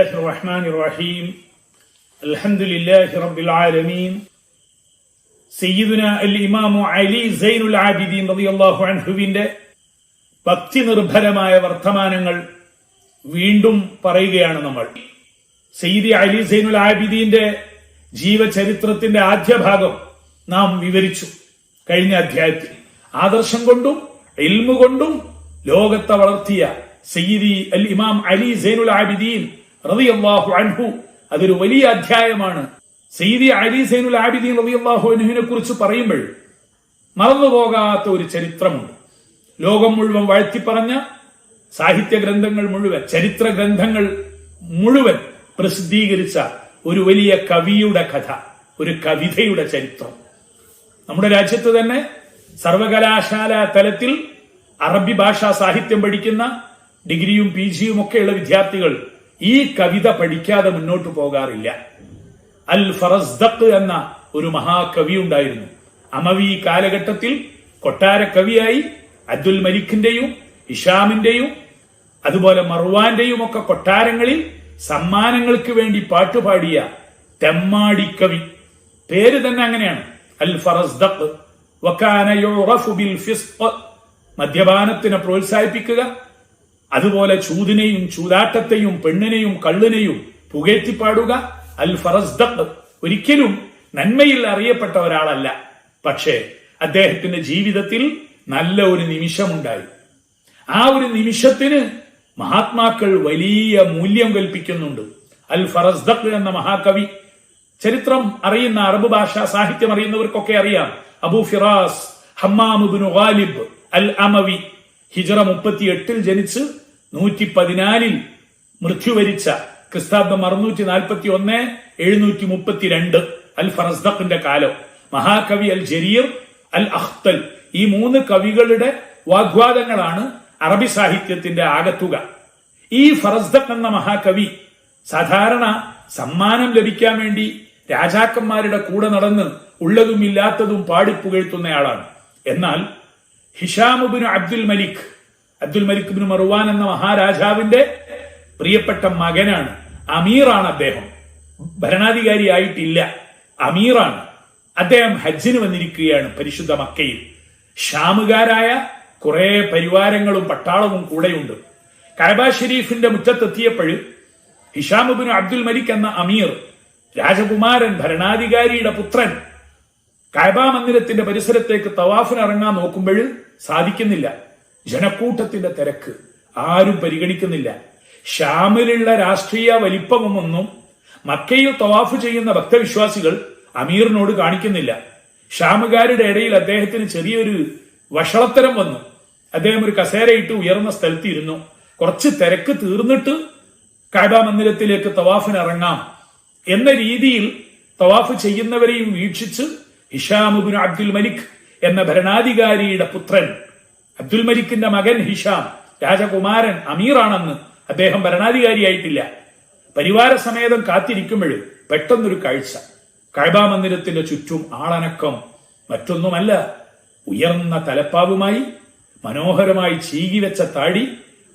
الله الرحمن الرحيم الحمد لله رب العالمين സയ്യിദുനാ അൽ ഇമാമു അലി സൈനുൽ ആബിദീൻ റളിയല്ലാഹു അൻഹുവിന്റെ ഭക്തി നിർഭരമായ വർത്തമാനങ്ങൾ വീണ്ടും പറയുകയാണ് നമ്മൾ. സയ്യിദി അലി സൈനുൽ ആബിദീന്റെ ജീവചരിത്രത്തിന്റെ ആദ്യ ഭാഗം നാം വിവരിച്ചു കഴിഞ്ഞ അധ്യായത്തിൽ. ആദർശം കൊണ്ടും ഇൽമു കൊണ്ടും ലോകത്തെ വളർത്തിയ സയ്യിദി അൽ ഇമാം അലി സൈനുൽ ആബിദീൻ റളിയല്ലാഹു അൻഹു അതൊരു വലിയ അധ്യായമാണ്. സയ്യിദി അലി സൈനുൽ ആബിദീൻ റളിയല്ലാഹു അൻഹുവിനെ കുറിച്ച് പറയുമ്പോൾ മറന്നുപോകാത്ത ഒരു ചരിത്രമുണ്ട്. ലോകം മുഴുവൻ വാഴ്ത്തിപ്പറഞ്ഞ സാഹിത്യ ഗ്രന്ഥങ്ങൾ മുഴുവൻ, ചരിത്ര ഗ്രന്ഥങ്ങൾ മുഴുവൻ പ്രസിദ്ധീകരിച്ച ഒരു വലിയ കവിയുടെ കഥ, ഒരു കവിതയുടെ ചരിത്രം. നമ്മുടെ രാജ്യത്ത് തന്നെ സർവകലാശാല തലത്തിൽ അറബി ഭാഷാ സാഹിത്യം പഠിക്കുന്ന ഡിഗ്രിയും PGയും ഒക്കെയുള്ള വിദ്യാർത്ഥികൾ ഈ കവിത പഠിക്കാതെ മുന്നോട്ട് പോകാറില്ല. അൽ ഫറസ്ദഖ് എന്ന ഒരു മഹാകവി ഉണ്ടായിരുന്നു. അമവി കാലഘട്ടത്തിൽ കൊട്ടാര കവിയായി അബ്ദുൽ മലിക്കിന്റെയും ഹിഷാമിന്റെയും അതുപോലെ മർവാന്റെയും ഒക്കെ കൊട്ടാരങ്ങളിൽ സമ്മാനങ്ങൾക്ക് വേണ്ടി പാട്ടുപാടിയ തെമ്മാടി കവി. പേര് തന്നെ അങ്ങനെയാണ്, അൽ ഫറസ്ദഖ്. വകാന യുറഫു ബിൽ ഫിസ്ഖ്, മദ്യപാനത്തിനെ പ്രോത്സാഹിപ്പിക്കുക, അതുപോലെ ചൂതിനെയും ചൂതാട്ടത്തെയും പെണ്ണിനെയും കള്ളിനെയും പുകഴ്ത്തിപ്പാടുക. അൽ ഫറസ്ദഖ് ഒരിക്കലും നന്മയിൽ അറിയപ്പെട്ട ഒരാളല്ല. പക്ഷേ അദ്ദേഹത്തിന്റെ ജീവിതത്തിൽ നല്ല ഒരു നിമിഷമുണ്ടായി. ആ ഒരു നിമിഷത്തിന് മഹാത്മാക്കൾ വലിയ മൂല്യം കൽപ്പിക്കുന്നുണ്ട്. അൽ ഫറസ്ദഖ് എന്ന മഹാകവി, ചരിത്രം അറിയുന്ന, അറബ് ഭാഷാ സാഹിത്യം അറിയുന്നവർക്കൊക്കെ അറിയാം. അബൂ ഫിറാസ് ഹമ്മാം ഇബ്നു ഗാലിബ് അൽ അമവി ഹിജ്റ 38 ജനിച്ച് 114 മൃത്യുവരിച്ച, ക്രിസ്താബ്ദം 641 732 അൽ ഫറസ്ദഖിന്റെ കാലം. മഹാകവി അൽ ജരീർ, അൽ അഖ്തൽ, ഈ 3 കവികളുടെ വാഗ്വാദങ്ങളാണ് അറബി സാഹിത്യത്തിന്റെ ആകത്തുക. ഈ ഫറസ്ദഖ് എന്ന മഹാകവി സാധാരണ സമ്മാനം ലഭിക്കാൻ വേണ്ടി രാജാക്കന്മാരുടെ കൂടെ നടന്ന് ഉള്ളതും ഇല്ലാത്തതും പാടിപ്പുകഴ്ത്തുന്നയാളാണ്. എന്നാൽ ഹിഷാം ഇബ്നു അബ്ദുൽ മലിക് ഇബ്നു മർവാൻ എന്ന മഹാരാജാവിന്റെ പ്രിയപ്പെട്ട മകനാണ്. അമീറാണ് അദ്ദേഹം, ഭരണാധികാരി ആയിട്ടില്ല, അമീറാണ്. അദ്ദേഹം ഹജ്ജിന് വന്നിരിക്കുകയാണ് പരിശുദ്ധ മക്കയിൽ. ഷാമുകാരായ കുറെ പരിവാരങ്ങളും പട്ടാളവും കൂടെയുണ്ട്. കഅബ ഷരീഫിന്റെ മുറ്റത്തെത്തിയപ്പോൾ ഹിഷാം ഇബ്നു അബ്ദുൽ മലിക് എന്ന അമീർ, രാജകുമാരൻ, ഭരണാധികാരിയുടെ പുത്രൻ, കഅബ മന്ദിരത്തിന്റെ പരിസരത്തേക്ക് തവാഫിന് ഇറങ്ങാൻ നോക്കുമ്പോൾ സാധിക്കുന്നില്ല. ജനക്കൂട്ടത്തിന്റെ തിരക്ക്, ആരും പരിഗണിക്കുന്നില്ല. ഷാമിലുള്ള രാഷ്ട്രീയ വലിപ്പമൊന്നും മക്കയിൽ തവാഫ് ചെയ്യുന്ന ഭക്തവിശ്വാസികൾ അമീറിനോട് കാണിക്കുന്നില്ല. ഷാമുകാരുടെ ഇടയിൽ അദ്ദേഹത്തിന് ചെറിയൊരു വഷളത്തരം വന്നു. അദ്ദേഹം ഒരു കസേരയിട്ട് ഉയർന്ന സ്ഥലത്ത് ഇരുന്നു. കുറച്ച് തിരക്ക് തീർന്നിട്ട് കഅബ മന്ദിരത്തിലേക്ക് തവാഫിന് ഇറങ്ങാം എന്ന രീതിയിൽ തവാഫ് ചെയ്യുന്നവരെയും വീക്ഷിച്ച് ഹിഷാം ഇബ്നു അബ്ദുൽ മലിക് എന്ന ഭരണാധികാരിയുടെ പുത്രൻ, അബ്ദുൽ മലിക്കിന്റെ മകൻ ഹിഷാം, രാജകുമാരൻ, അമീറാണെന്ന്, അദ്ദേഹം ഭരണാധികാരിയായിട്ടില്ല, പരിവാര സമേതം കാത്തിരിക്കുമ്പോൾ പെട്ടെന്നൊരു കാഴ്ച. കഅബ മന്ദിരത്തിന്റെ ചുറ്റും ആളനക്കം. മറ്റൊന്നുമല്ല, ഉയർന്ന തലപ്പാവുമായി, മനോഹരമായി ചീകിവെച്ച താടി,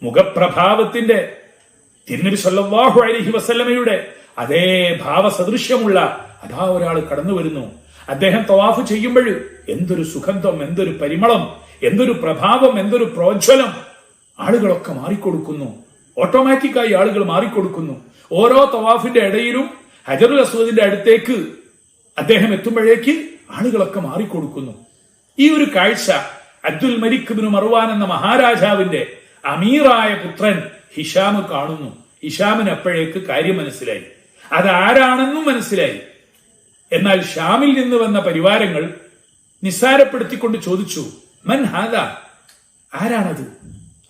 മുഖപ്രഭാവത്തിന്റെ തിരുനബി സല്ലല്ലാഹു അലൈഹി വസല്ലമയുടെ അതേ ഭാവസദൃശ്യമുള്ള അതാ ഒരാൾ കടന്നു വരുന്നു. അദ്ദേഹം തവാഫ് ചെയ്യുമ്പോൾ എന്തൊരു സുഗന്ധം, എന്തൊരു പരിമളം, എന്തൊരു പ്രഭാവം, എന്തൊരു പ്രോജ്വലം. ആളുകളൊക്കെ മാറിക്കൊടുക്കുന്നു, ഓട്ടോമാറ്റിക്കായി ആളുകൾ മാറിക്കൊടുക്കുന്നു. ഓരോ തവാഫിന്റെ ഇടയിലും ഹജറുൽ അസ്വദിന്റെ അടുത്തേക്ക് അദ്ദേഹം എത്തുമ്പോഴേക്ക് ആളുകളൊക്കെ മാറിക്കൊടുക്കുന്നു. ഈ ഒരു കാഴ്ച അബ്ദുൽ മലിക് ഇബ്നു മർവാൻ എന്ന മഹാരാജാവിന്റെ അമീറായ പുത്രൻ ഹിഷാം കാണുന്നു. ഹിഷാമിന് അപ്പോഴേക്ക് കാര്യം മനസ്സിലായി, അതാരാണെന്നും മനസ്സിലായി. എന്നാൽ ഷാമിൽ നിന്ന് വന്ന പരിവാരങ്ങൾ നിസ്സാരപ്പെടുത്തിക്കൊണ്ട് ചോദിച്ചു, മൻ ഹാദാ, ആരാണത്?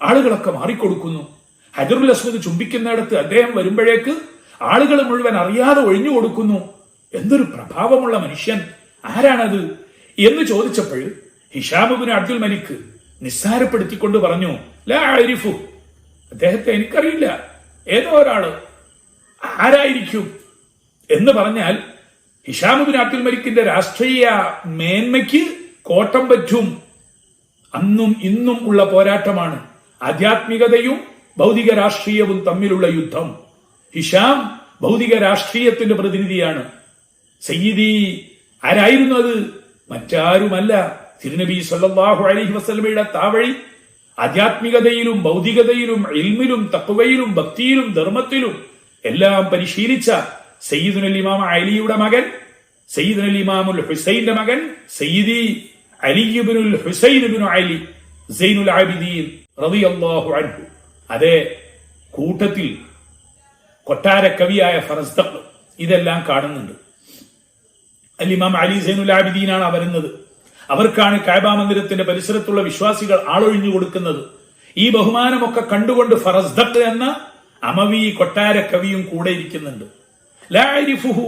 ആളുകളൊക്കെ മാറിക്കൊടുക്കുന്നു. ഹജറുൽ അസ്വദ് ചുംബിക്കുന്നിടത്ത് അദ്ദേഹം വരുമ്പോഴേക്ക് ആളുകൾ മുഴുവൻ അറിയാതെ ഒഴിഞ്ഞു കൊടുക്കുന്നു. എന്തൊരു പ്രഭാവമുള്ള മനുഷ്യൻ, ആരാണത് എന്ന് ചോദിച്ചപ്പോൾ ഹിഷാം ഇബ്നു അബ്ദുൽ മലിക് നിസ്സാരപ്പെടുത്തിക്കൊണ്ട് പറഞ്ഞു, ലാ അരിഫു, അദ്ദേഹത്തെ എനിക്കറിയില്ല, ഏതോ ഒരാള്, ആരായിരിക്കും എന്ന് പറഞ്ഞാൽ ഹിഷാം ഇബ്നു അബ്ദുൽ മലിക്കിന്റെ രാഷ്ട്രീയ മേന്മയ്ക്ക് കോട്ടം പറ്റും. അന്നും ഇന്നും ഉള്ള പോരാട്ടമാണ് ആധ്യാത്മികതയും ഭൗതിക രാഷ്ട്രീയവും തമ്മിലുള്ള യുദ്ധം. ഹിഷാം ഭൗതിക രാഷ്ട്രീയത്തിന്റെ പ്രതിനിധിയാണ്. സയ്യിദി ആരായിരുന്നു അത്? മറ്റാരുമല്ല, തിരുനബി സല്ലല്ലാഹു അലൈഹി വസല്ലമയുടെ താവഴി. ആധ്യാത്മികതയിലും ഭൗതികതയിലും ഇൽമിലും തഖ്വയിലും ഭക്തിയിലും ധർമ്മത്തിലും എല്ലാം പരിശീലിച്ച സയ്യിദുൽ ഇമാം അലിയുടെ മകൻ, സയ്യിദുൽ ഇമാമുൽ ഹുസൈന്റെ മകൻ, സയ്യിദി അലി ഇബ്നുൽ ഹുസൈൻ ഇബ്നു അലി സൈനുൽ ആബിദീൻ റളിയല്ലാഹു അൻഹു. അതേ കൂട്ടത്തിൽ കൊട്ടാര കവിയായ ഫറസ്ദഖ് ഇതെല്ലാം കാണുന്നുണ്ട്. അൽ ഇമാം അലി സൈനുൽ ആബിദീനാണ് വരുന്നത്. അവർക്കാണ് കഅബ മന്ദിരത്തിന്റെ പരിസരത്തുള്ള വിശ്വാസികൾ ആളൊഴിഞ്ഞു കൊടുക്കുന്നത്. ഈ ബഹുമാനമൊക്കെ കണ്ടുകൊണ്ട് ഫറസ്ദഖ് എന്ന അമവി കൊട്ടാര കവിയും കൂടെ ഇരിക്കുന്നുണ്ട്. ലാ അരിഫുഹു,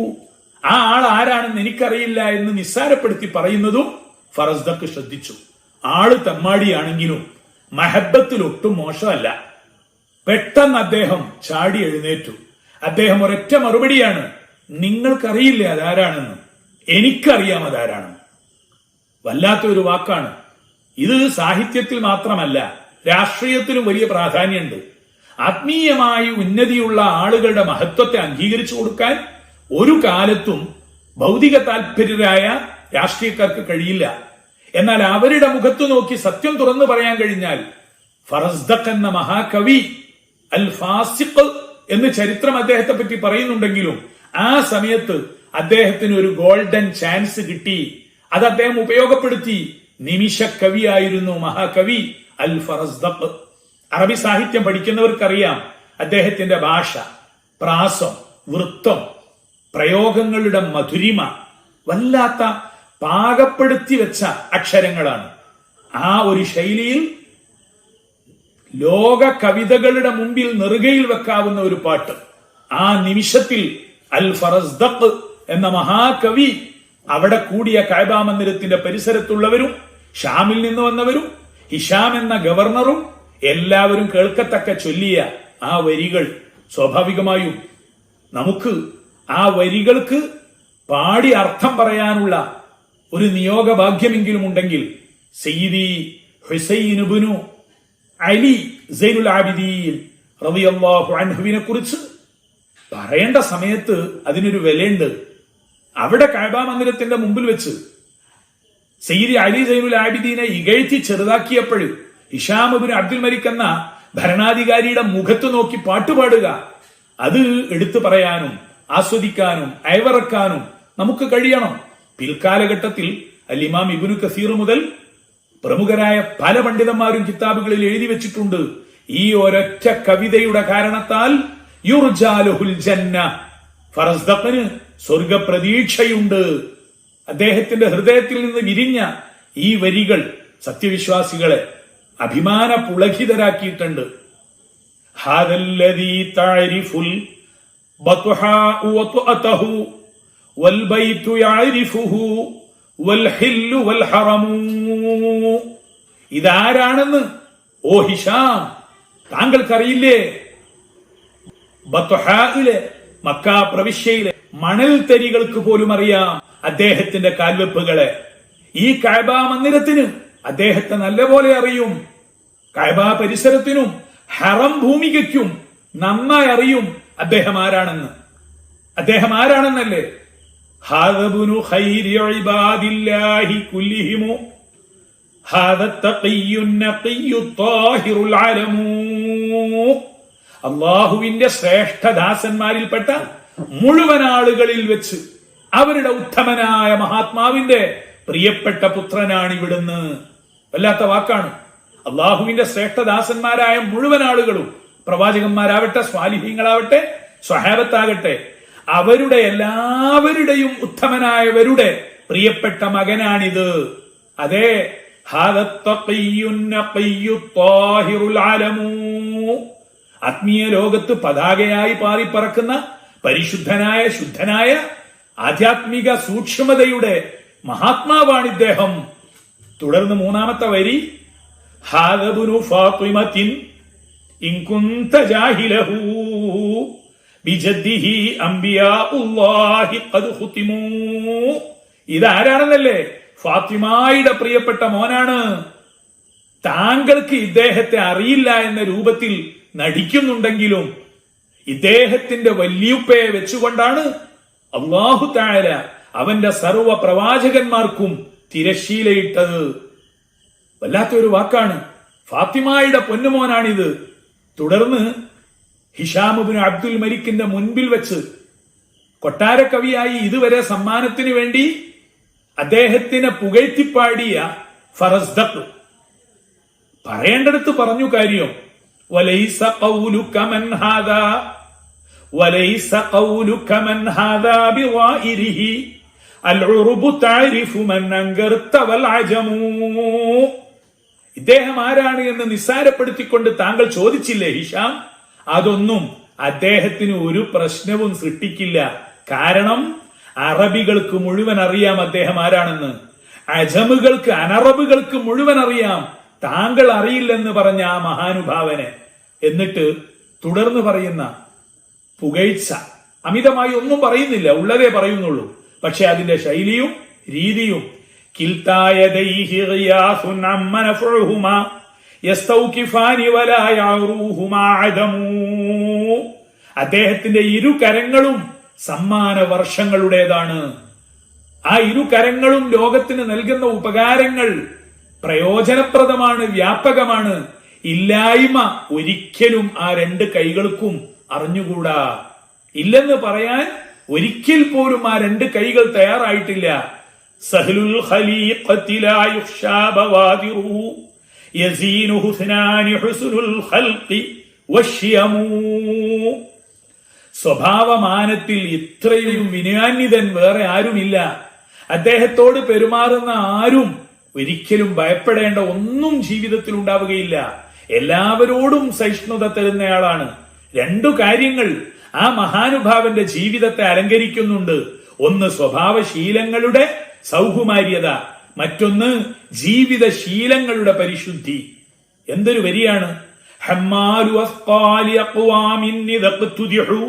ആ ആൾ ആരാണെന്ന് എനിക്കറിയില്ല എന്ന് നിസ്സാരപ്പെടുത്തി പറയുന്നതും ഫറസ്ദഖ് ശ്രദ്ധിച്ചു. ആള് തെമ്മാടിയാണെങ്കിലും മഹബത്തിൽ ഒട്ടും മോശമല്ല. പെട്ടെന്ന് അദ്ദേഹം ചാടി എഴുന്നേറ്റു. അദ്ദേഹം ഒരൊറ്റ മറുപടിയാണ്, നിങ്ങൾക്കറിയില്ലേ അതാരാണെന്ന്? എനിക്കറിയാം അതാരാണെന്ന്. വല്ലാത്തൊരു വാക്കാണ് ഇത്. സാഹിത്യത്തിൽ മാത്രമല്ല, രാഷ്ട്രീയത്തിലും വലിയ പ്രാധാന്യമുണ്ട്. ആത്മീയമായി ഉന്നതിയുള്ള ആളുകളുടെ മഹത്വത്തെ അംഗീകരിച്ചു കൊടുക്കാൻ ഒരു കാലത്തും ഭൗതിക താല്പര്യരായ രാഷ്ട്രീയക്കാർക്ക് കഴിയില്ല. എന്നാൽ അവരുടെ മുഖത്തു നോക്കി സത്യം തുറന്നു പറയാൻ കഴിഞ്ഞാൽ, ഫറസ്ദഖ് എന്ന മഹാകവി അൽ ഫാസിഖ് എന്ന് ചരിത്രം അദ്ദേഹത്തെ പറ്റി പറയുന്നുണ്ടെങ്കിലും ആ സമയത്ത് അദ്ദേഹത്തിന് ഒരു ഗോൾഡൻ ചാൻസ് കിട്ടി. അത് അദ്ദേഹം ഉപയോഗപ്പെടുത്തി. നിമിഷ കവിയായിരുന്നു മഹാകവി അൽ ഫറസ്ദഖ്. അറബി സാഹിത്യം പഠിക്കുന്നവർക്കറിയാം അദ്ദേഹത്തിന്റെ ഭാഷ, പ്രാസം, വൃത്തം, പ്രയോഗങ്ങളുടെ മധുരിമ വല്ലാത്ത പാകപ്പെടുത്തി വെച്ച അക്ഷരങ്ങളാണ്. ആ ഒരു ശൈലിയിൽ ലോക കവിതകളുടെ മുമ്പിൽ നെറുകയിൽ വെക്കാവുന്ന ഒരു പാട്ട്. ആ നിമിഷത്തിൽ അൽ ഫറസ്ദഖ് എന്ന മഹാകവി അവിടെ കൂടിയ കഅബ മന്ദിരത്തിന്റെ പരിസരത്തുള്ളവരും ഷാമിൽ നിന്ന് വന്നവരും ഹിഷാം എന്ന ഗവർണറും എല്ലാവരും കേൾക്കത്തക്ക ചൊല്ലിയ ആ വരികൾ, സ്വാഭാവികമായും നമുക്ക് ആ വരികൾക്ക് പാടി അർത്ഥം പറയാനുള്ള ഒരു നിയോഗഭാഗ്യമെങ്കിലും ഉണ്ടെങ്കിൽ സയ്യിദി ഹുസൈൻ ഇബ്നു അലി സൈനുൽ ആബിദീൻ റളിയല്ലാഹു അൻഹുവിനെ കുറിച്ച് പറയേണ്ട സമയത്ത് അതിനൊരു വിലയുണ്ട്. അവിടെ കഅബ മന്ദിരത്തിന്റെ മുമ്പിൽ വെച്ച് സയ്യിദി അലി സൈനുൽ ആബിദീനെ ഇകഴ്ത്തി ചെറുതാക്കിയപ്പോൾ ഹിഷാം ഇബ്നു അബ്ദുൽ മലിക് എന്ന ഭരണാധികാരിയുടെ മുഖത്ത് നോക്കി പാട്ടുപാടുക, അത് എടുത്തു പറയാനും ആസ്വദിക്കാനും അയവറക്കാനും നമുക്ക് കഴിയണം. പിൽക്കാലഘട്ടത്തിൽ അൽ ഇമാം ഇബ്നു കസീർ മുതൽ പ്രമുഖരായ പല പണ്ഡിതന്മാരും കിതാബുകളിൽ എഴുതി വെച്ചിട്ടുണ്ട്, ഈ ഒരൊറ്റ കവിതയുടെ കാരണത്താൽ യുർജാലുഹുൽ ജന്ന, ഫറസ്ദഖിന് സ്വർഗ പ്രതീക്ഷയുണ്ട്. അദ്ദേഹത്തിന്റെ ഹൃദയത്തിൽ നിന്ന് വിരിഞ്ഞ ഈ വരികൾ സത്യവിശ്വാസികളെ അഭിമാന പുളകിതരാക്കിയിട്ടുണ്ട്. ഹാദല്ലദീ തഅരിഫുൽ ബത്ഹാഉ വത്അതഹു വൽ ബൈതു യഅരിഫുഹു വൽ ഹില്ലു വൽ ഹറമു. ഇതാരാണെന്ന് ഓ ഹിഷാം താങ്കൾക്കറിയില്ലേ? ബത്ഹായിലെ മക്ക പ്രവിശ്യയിലെ മണൽ തരികൾക്ക് പോലും അറിയാം അദ്ദേഹത്തിന്റെ കാൽവെപ്പുകളെ. ഈ കഅബ മന്ദിരത്തിന് അദ്ദേഹത്തെ നല്ലപോലെ അറിയും. കഅബ പരിസരത്തിനും ഹറം ഭൂമികയ്ക്കും നന്നായി അറിയും അദ്ദേഹം ആരാണെന്ന്. അദ്ദേഹം ആരാണെന്നല്ലേ? ഹാദബുനു ഖൈരി ഇബാദില്ലാഹി കുല്ലിഹിമു ഹാദ തഖിയ്യുൻ നഖിയ്യു ത്വാഹിറുൽ അലമു. അല്ലാഹുവിന്റെ ശ്രേഷ്ഠദാസന്മാരിൽപ്പെട്ട മുഴുവൻ ആളുകളിൽ വെച്ച് അവരുടെ ഉത്തമനായ മഹാത്മാവിന്റെ പ്രിയപ്പെട്ട പുത്രനാണ് ഇവിടുന്ന്. വല്ലാത്ത വാക്കാണ്. അള്ളാഹുവിന്റെ ശ്രേഷ്ഠദാസന്മാരായ മുഴുവൻ ആളുകളും, പ്രവാചകന്മാരാവട്ടെ, സ്വാലിഹീങ്ങളാവട്ടെ, സ്വഹാബത്താകട്ടെ, അവരുടെ എല്ലാവരുടെയും ഉത്തമനായവരുടെ പ്രിയപ്പെട്ട മകനാണിത്. അതെ, ആത്മീയ ലോകത്ത് പതാകയായി പാറിപ്പറക്കുന്ന പരിശുദ്ധനായ ശുദ്ധനായ ആധ്യാത്മിക സൂക്ഷ്മതയുടെ മഹാത്മാവാണിദ്ദേഹം. തുടർന്ന് മൂന്നാമത്തെ വരി, ഹാദബുനു ഫാത്തിമത്തിൻ ഇൻ കുന്ത ജാഹിലഹു ബിജദ്ദിഹി അംബിയാഉല്ലാഹി ഖദ് ഖുതിമു. ഇതാരാണെന്നല്ലേ? ഫാത്തിമയുടെ പ്രിയപ്പെട്ട മോനാണ്. താങ്കൾക്ക് ഇദ്ദേഹത്തെ അറിയില്ല എന്ന രൂപത്തിൽ നടിക്കുന്നുണ്ടെങ്കിലും ഇദ്ദേഹത്തിന്റെ വല്യുപ്പയെ വെച്ചുകൊണ്ടാണ് അല്ലാഹു തആല അവന്റെ സർവ പ്രവാചകന്മാർക്കും തിരശ്ശീലയിട്ടത്. വല്ലാത്തൊരു വാക്കാണ്. ഫാത്തിമയുടെ പൊന്നുമോനാണിത്. തുടർന്ന് ഹിഷാം ഇബ്നു അബ്ദുൽ മലിക്കിന്റെ മുൻപിൽ വെച്ച് കൊട്ടാരക്കവിയായി ഇതുവരെ സമ്മാനത്തിന് വേണ്ടി അദ്ദേഹത്തിനെ പുകഴ്ത്തിപ്പാടിയ ഫറസ്ദഖ് പറയേണ്ടടുത്ത് പറഞ്ഞു കാര്യം. വലൈസ ഖൗലുക മൻ ഹാദാ വലൈസ ഖൗലുക മൻ ഹാദാ ബിവാഇരിഹി അൽഉറുബു തഅരിഫു മൻ അൻകർത വൽ അജമു. ഇദ്ദേഹം ആരാണ് എന്ന് നിസ്സാരപ്പെടുത്തിക്കൊണ്ട് താങ്കൾ ചോദിച്ചില്ലേ ഹിഷാം? അതൊന്നും അദ്ദേഹത്തിന് ഒരു പ്രശ്നവും സൃഷ്ടിക്കില്ല. കാരണം അറബികൾക്ക് മുഴുവൻ അറിയാം അദ്ദേഹം ആരാണെന്ന്. അജമുകൾക്ക്, അനറബുകൾക്ക് മുഴുവൻ അറിയാം താങ്കൾ അറിയില്ലെന്ന് പറഞ്ഞ ആ മഹാനുഭാവനെ. എന്നിട്ട് തുടർന്ന് പറയുന്ന പുകഴ്ച അമിതമായി ഒന്നും പറയുന്നില്ല, ഉള്ളതേ പറയുന്നുള്ളൂ. പക്ഷെ അതിന്റെ ശൈലിയും രീതിയും അദ്ദേഹത്തിന്റെ ഇരു കരങ്ങളും സമ്മാന വർഷങ്ങളുടേതാണ്. ആ ഇരു കരങ്ങളും ലോകത്തിന് നൽകുന്ന ഉപകാരങ്ങൾ പ്രയോജനപ്രദമാണ്, വ്യാപകമാണ്. ഇല്ലായ്മ ഒരിക്കലും ആ രണ്ട് കൈകൾക്കും അറിഞ്ഞുകൂടാ. ഇല്ലെന്ന് പറയാൻ ഒരിക്കൽ പോലും ആ രണ്ട് കൈകൾ തയ്യാറായിട്ടില്ല. സഹ്ലുൽ ഖലീഖത്തി ലാ യുഖ്ശാ ബവാദിറു യസീനു ഹുസ്നാനി ഹുസ്നുൽ ഖൽഖി വശ്യമൂ. സ്വഭാവമാനത്തിൽ ഇത്രയും വിനയാന്വിതൻ വേറെ ആരുമില്ല. അദ്ദേഹത്തോട് പെരുമാറുന്ന ആരും ഒരിക്കലും ഭയപ്പെടേണ്ട ഒന്നും ജീവിതത്തിൽ ഉണ്ടാവുകയില്ല. എല്ലാവരോടും സഹിഷ്ണുത തരുന്നയാളാണ്. രണ്ടു കാര്യങ്ങൾ ആ മഹാനുഭാവന്റെ ജീവിതത്തെ അലങ്കരിക്കുന്നുണ്ട്. ഒന്ന് സ്വഭാവശീലങ്ങളുടെ സൗകുമാര്യത, മറ്റൊന്ന് ജീവിതശീലങ്ങളുടെ പരിശുദ്ധി. എന്തൊരു വരിയാണ്! ഹമ്മാലു അസ്ഖാലി അഖ്വാമിൻ ഇദഖ്തുദിഹു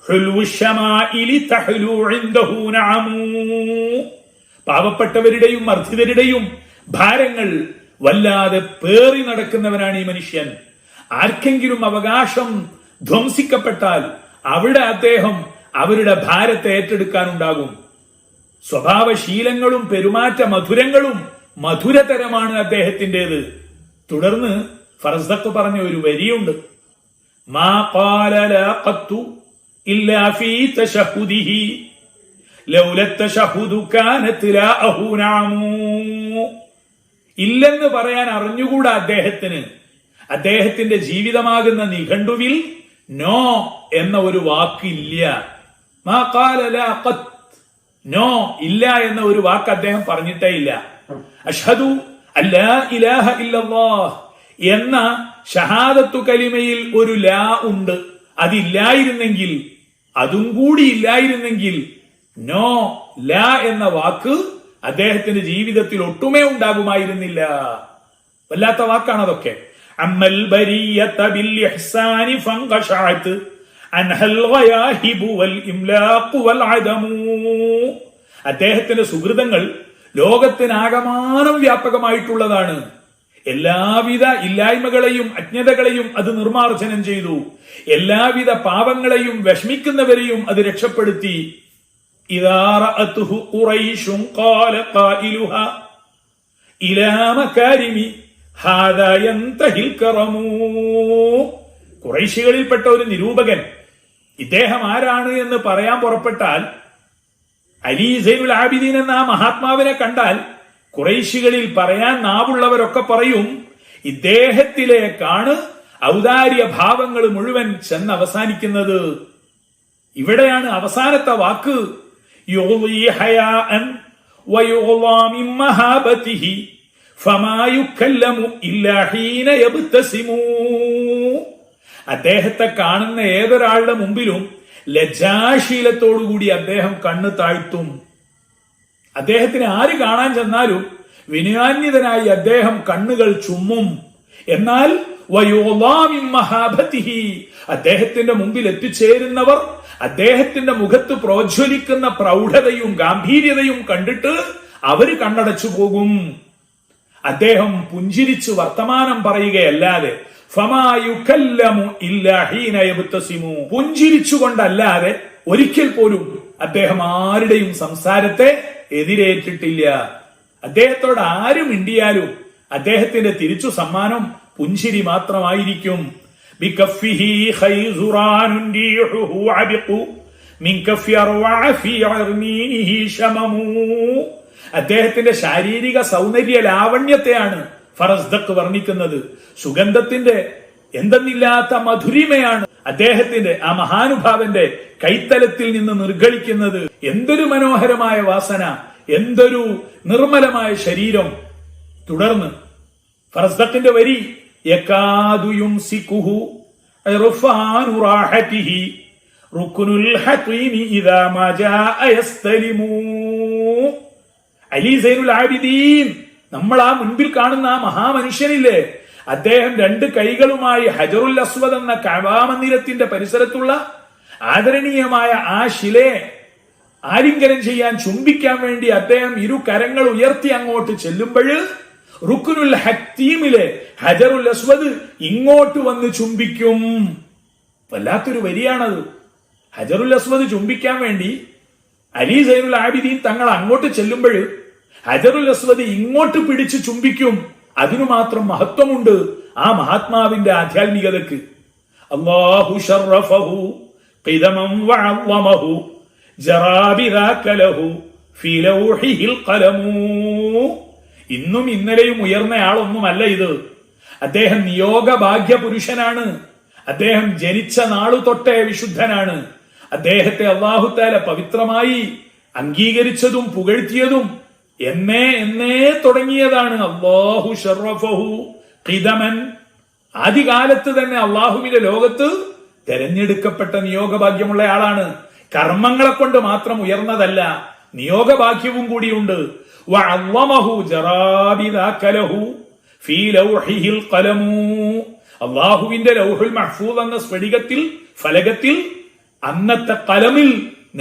ഹുൽവു ശമാഇലി തഹ്ലു ഇൻദഹു നഅമു. പാവപ്പെട്ടവരുടെയും മർദ്ദിതരുടെയും ഭാരങ്ങൾ വല്ലാതെ പേറി നടക്കുന്നവനാണ് ഈ മനുഷ്യൻ. ആർക്കെങ്കിലും അവകാശം ധ്വംസിക്കപ്പെട്ടാൽ അവിടെ അദ്ദേഹം അവരുടെ ഭാരത്തെ ഏറ്റെടുക്കാനുണ്ടാകും. സ്വഭാവശീലങ്ങളും പെരുമാറ്റ മധുരങ്ങളും മധുരതരമാണ് അദ്ദേഹത്തിൻ്റെത്. തുടർന്ന് ഫർസഖ് പറഞ്ഞ ഒരു വരിയുണ്ട്. മാ ഖാല ലാ ഖത്തു ഇല്ലാ ഫീ തശഹുദിഹി ലൗല തശഹുദു കാനത് ലാഅഹു നഅമു. ഇല്ലെന്ന് പറയാൻ അറിഞ്ഞുകൂടാ അദ്ദേഹത്തിന്. അദ്ദേഹത്തിന്റെ ജീവിതമാകുന്ന നിഘണ്ടുവിൽ നോ എന്ന ഒരു വാക്കില്ല. മാ ഖാല ലാ ഖത്ത്, നോ, ഇല്ല എന്ന ഒരു വാക്ക് അദ്ദേഹം പറഞ്ഞിട്ടേ ഇല്ല. അഷ്ഹദു അല്ലാ ഇലാഹ ഇല്ലല്ലാഹ് എന്ന ഷഹാദത്തു കലിമയിൽ ഒരു ലാ ഉണ്ട്. അതില്ലായിരുന്നെങ്കിൽ, അതും കൂടി ഇല്ലായിരുന്നെങ്കിൽ നോ, ലാ എന്ന വാക്ക് അദ്ദേഹത്തിന്റെ ജീവിതത്തിൽ ഒട്ടുമേ ഉണ്ടാകുമായിരുന്നില്ല. വല്ലാത്ത വാക്കാണ് അതൊക്കെ. അമ്മൽ ബരിയത ബിൽ ഇഹ്സാനി ഫൻഖശഅത് അൻഹൽ ഗയാഹിബു വൽ ഇംലാഖു വൽ അദമു. അദ്ദേഹത്തിന്റെ സുഹൃതങ്ങൾ ലോകത്തിനാകമാനം വ്യാപകമായിട്ടുള്ളതാണ്. എല്ലാവിധ ഇല്ലായ്മകളെയും അജ്ഞതകളെയും അത് നിർമാർജനം ചെയ്തു. എല്ലാവിധ പാപങ്ങളെയും വിഷമിക്കുന്നവരെയും അത് രക്ഷപ്പെടുത്തി. ഇദാ റഅതുഹു ഖുറൈശുൻ ഖാല ഖായിലുഹാ ഇലാ മകാരിമി ഹാദാ യന്തഹിൽ കറമു. ഖുറൈശികളിൽപ്പെട്ട ഒരു നിരൂപകൻ ഇദ്ദേഹം ആരാണ് എന്ന് പറയാൻ പുറപ്പെട്ടാൽ, അലി സൈനുൽ ആബിദീൻ എന്ന ആ മഹാത്മാവിനെ കണ്ടാൽ ഖുറൈശികളിൽ പറയാൻ നാവുള്ളവരൊക്കെ പറയും, ഇദ്ദേഹത്തിലേക്കാണ് ഔദാര്യ ഭാവങ്ങൾ മുഴുവൻ ചെന്ന് അവസാനിക്കുന്നത്. ഇവിടെയാണ് അവസാനത്തെ വാക്ക്. യുളി ഹയാഅൻ വയുളാ മിൻ മഹാബതിഹി ഫമാ യുകല്ലമു ഇല്ലാ ഹീന യബ്തസിമു. അദ്ദേഹത്തെ കാണുന്ന ഏതൊരാളുടെ മുമ്പിലും ലജ്ജാശീലത്തോടുകൂടി അദ്ദേഹം കണ്ണ് താഴ്ത്തും. അദ്ദേഹത്തിന് ആര് കാണാൻ ചെന്നാലും വിനയാന്വിതനായി അദ്ദേഹം കണ്ണുകൾ ചുമ്മും. എന്നാൽ അദ്ദേഹത്തിന്റെ മുമ്പിൽ എത്തിച്ചേരുന്നവർ അദ്ദേഹത്തിന്റെ മുഖത്ത് പ്രോജ്വലിക്കുന്ന പ്രൗഢതയും ഗാംഭീര്യതയും കണ്ടിട്ട് അവര് കണ്ണടച്ചു പോകും. അദ്ദേഹം പുഞ്ചിരിച്ചു വർത്തമാനം പറയുകയല്ലാതെ ഫമാ യുകല്ലമു ഇല്ലാ ഹീന യബ്തസിമു, പുഞ്ചിരിച്ചുകൊണ്ടല്ലാതെ ഒരിക്കൽ പോലും അദ്ദേഹം ആരുടെയും സംസാരത്തെ എതിരേറ്റിട്ടില്ല. അദ്ദേഹത്തോട് ആരും മിണ്ടിയാലും അദ്ദേഹത്തിന്റെ തിരിച്ചു സമ്മാനം പുഞ്ചിരി മാത്രമായിരിക്കും. ബികഫിഹി ഖൈസുറാനുൻ ദീഹുഹു അബിഖു മിൻ കഫി അർവഅ ഫീ അർനീനിഹി ശമമു. അദ്ദേഹത്തിന്റെ ശാരീരിക സൗന്ദര്യ ലാവണ്യത്തെയാണ് ഫറസ്ദഖ് വർണ്ണിക്കുന്നത്. സുഗന്ധത്തിന്റെ എന്തെന്നില്ലാത്ത മധുരിമയാണ് അദ്ദേഹത്തിന്റെ, ആ മഹാനുഭാവന്റെ കൈത്തലത്തിൽ നിന്ന് നിർഗളിക്കുന്നത്. എന്തൊരു മനോഹരമായ വാസന, എന്തൊരു നിർമ്മലമായ ശരീരം. തുടർന്ന് ഫറസ്ദഖിന്റെ വരി യകാദു യുംസികുഹു ഇർഫാനു റാഹതിഹി റുക്നുൽ ഹതീമി ഇദാ മാ ജാഅ യസ്തലിമു. അലി സൈനുൽ ആബിദീൻ, നമ്മൾ ആ മുൻപിൽ കാണുന്ന ആ മഹാമനുഷ്യനില്ലേ, അദ്ദേഹം രണ്ട് കൈകളുമായി ഹജറുൽ അസ്വദ് എന്ന കഅബ മന്ദിരത്തിന്റെ പരിസരത്തുള്ള ആദരണീയമായ ആ ശിലയെ ആലിംഗനം ചെയ്യാൻ, ചുംബിക്കാൻ വേണ്ടി അദ്ദേഹം ഇരു കരങ്ങൾ ഉയർത്തി അങ്ങോട്ട് ചെല്ലുമ്പോൾ റുക്നുൽ ഹത്തീമിലെ ഹജറുൽ അസ്വദ് ഇങ്ങോട്ട് വന്ന് ചുംബിക്കും. വല്ലാത്തൊരു വരിയാണത്. ഹജറുൽ അസ്വദ് ചുംബിക്കാൻ വേണ്ടി അലി സൈനുൽ ആബിദീൻ തങ്ങൾ അങ്ങോട്ട് ചെല്ലുമ്പോൾ ഹജറുൽ അസ്വദ് ഇങ്ങോട്ട് പിടിച്ച് ചുംബിക്കും. അതിനു മാത്രം മഹത്വമുണ്ട് ആ മഹാത്മാവിന്റെ ആധ്യാത്മികതക്ക്. അല്ലാഹു ശറഫഹു ഖിദമൻ വഅള്ളമഹു ജറാബിദാക ലഹു ഫീ ലൗഹിൽ ഖലമു. ഇന്നും ഇന്നലെയും ഉയർന്നയാളൊന്നുമല്ല ഇത്. അദ്ദേഹം നിയോഗ ഭാഗ്യ പുരുഷനാണ്. അദ്ദേഹം ജനിച്ച നാളു തൊട്ടേ വിശുദ്ധനാണ്. അദ്ദേഹത്തെ അല്ലാഹു തആല പവിത്രമായി അംഗീകരിച്ചതും പുകഴ്ത്തിയതും എന്നേ തുടങ്ങിയതാണ്. അല്ലാഹു ശറഫഹു ഖിദമൻ, ആദികാലത്ത് തന്നെ അള്ളാഹുവിന്റെ ലോകത്ത് തെരഞ്ഞെടുക്കപ്പെട്ട നിയോഗഭാഗ്യമുള്ള ആളാണ്. കർമ്മങ്ങളെ കൊണ്ട് മാത്രം ഉയർന്നതല്ല, നിയോഗഭാഗ്യവും കൂടിയുണ്ട്. വഅള്ളമഹു ജറാബിദാക ലഹു ഫീ ലൗഹിൽ ഖലമു. അള്ളാഹുവിന്റെ ലൗഹുൽ മഹ്ഫൂദ് എന്ന സ്ഫടികത്തിൽ, ഫലകത്തിൽ, അന്നത്തെ കലമിൽ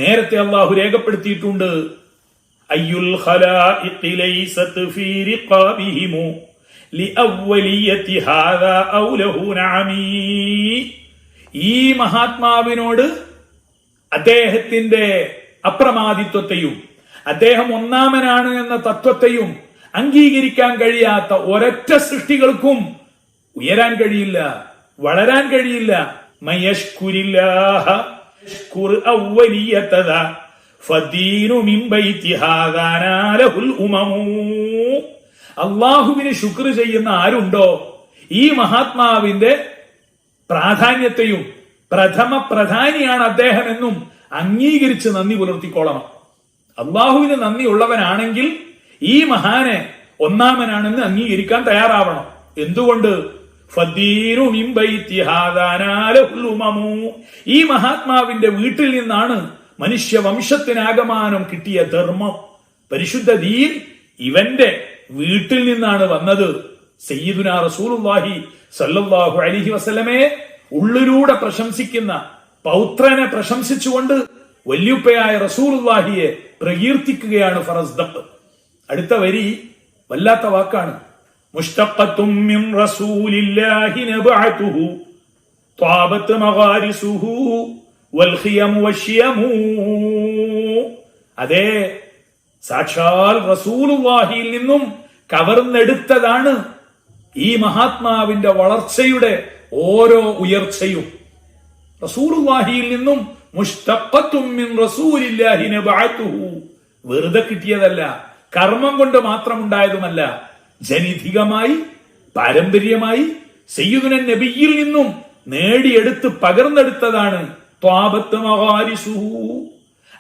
നേരത്തെ അള്ളാഹു രേഖപ്പെടുത്തിയിട്ടുണ്ട്. അയ്യുൽ ഖലാഇഖി ലൈസത് ഫീ റിഖാബിഹിമു ലിഅവ്വലിയതി ഹാദാ ഔ ലഹു നഅമീ. ഈ മഹാത്മാവിനോട് അദ്ദേഹത്തിന്റെ അപ്രമാദിത്വത്തെയും അദ്ദേഹം ഒന്നാമനാണ് എന്ന തത്വത്തെയും അംഗീകരിക്കാൻ കഴിയാത്ത ഒരൊറ്റ സൃഷ്ടികൾക്കും ഉയരാൻ കഴിയില്ല, വളരാൻ കഴിയില്ല. മയഷ്കുരില്ലാഹ യഷ്കുർ അവ്വലിയതദ ഫദീനു മിൻ ബൈതി ഹാദാ നാലഹുൽ ഉമമു. അല്ലാഹുവിനെ ശുക്ർ ചെയ്യുന്ന ആരുണ്ടോ ഈ മഹാത്മാവിന്റെ പ്രാധാന്യത്തെയും പ്രഥമ പ്രധാനിയാണ് അദ്ദേഹം എന്നും അംഗീകരിച്ച് നന്ദി പുലർത്തിക്കോളണം. അള്ളാഹുവിന് നന്ദി ഉള്ളവനാണെങ്കിൽ ഈ മഹാനെ ഒന്നാമനാണെന്ന് അംഗീകരിക്കാൻ തയ്യാറാവണം. എന്തുകൊണ്ട്? ഫദീനു മിൻ ബൈതി ഹാദാ നാലഹുൽ ഉമമു. ഈ മഹാത്മാവിന്റെ വീട്ടിൽ നിന്നാണ് മനുഷ്യവംശത്തിനാകമാനം കിട്ടിയ ധർമ്മം. പരിശുദ്ധ ദീൻ ഇവന്റെ വീട്ടിൽ നിന്നാണ് വന്നത്. സയ്യിദുനാ റസൂലുള്ളാഹി സ്വല്ലല്ലാഹു അലൈഹി വസല്ലമയെ ഉള്ളിലൂടെ പ്രശംസിക്കുന്ന പൗത്രനെ പ്രശംസിച്ചുകൊണ്ട് വല്യുപ്പയായ റസൂലുള്ളാഹിയെ പ്രകീർത്തിക്കുകയാണ് ഫറസ്ദഖ്. അടുത്ത വരി വല്ലാത്ത വാക്കാണ്. മുഷ്തഖത്തും മിൻ റസൂലില്ലാഹി നബഅതുഹു ത്വാബത് മഗാരിസുഹു വൽ ഖിയമു വശ്ശിയമു. അതേ, സാക്ഷാൽ റസൂലുള്ളാഹിയിൽ നിന്നും കവർന്നെടുത്തതാണ് ഈ മഹാത്മാവിന്റെ വളർച്ചയുടെ ഓരോ ഉയർച്ചയും. റസൂലുള്ളാഹിയിൽ നിന്നും മുഷ്തഖത്തും മിൻ റസൂലില്ലാഹി നബഅതുഹു, വെറുതെ കിട്ടിയതല്ല, കർമ്മം കൊണ്ട് മാത്രം ഉണ്ടായതുമല്ല, ജനിധികമായി പാരമ്പര്യമായി സയ്യിദുന നബിയിൽ നിന്നും നേടിയെടുത്ത് പകർന്നെടുത്തതാണ് ത്വാബത്ത് മഗാരിസുഹു.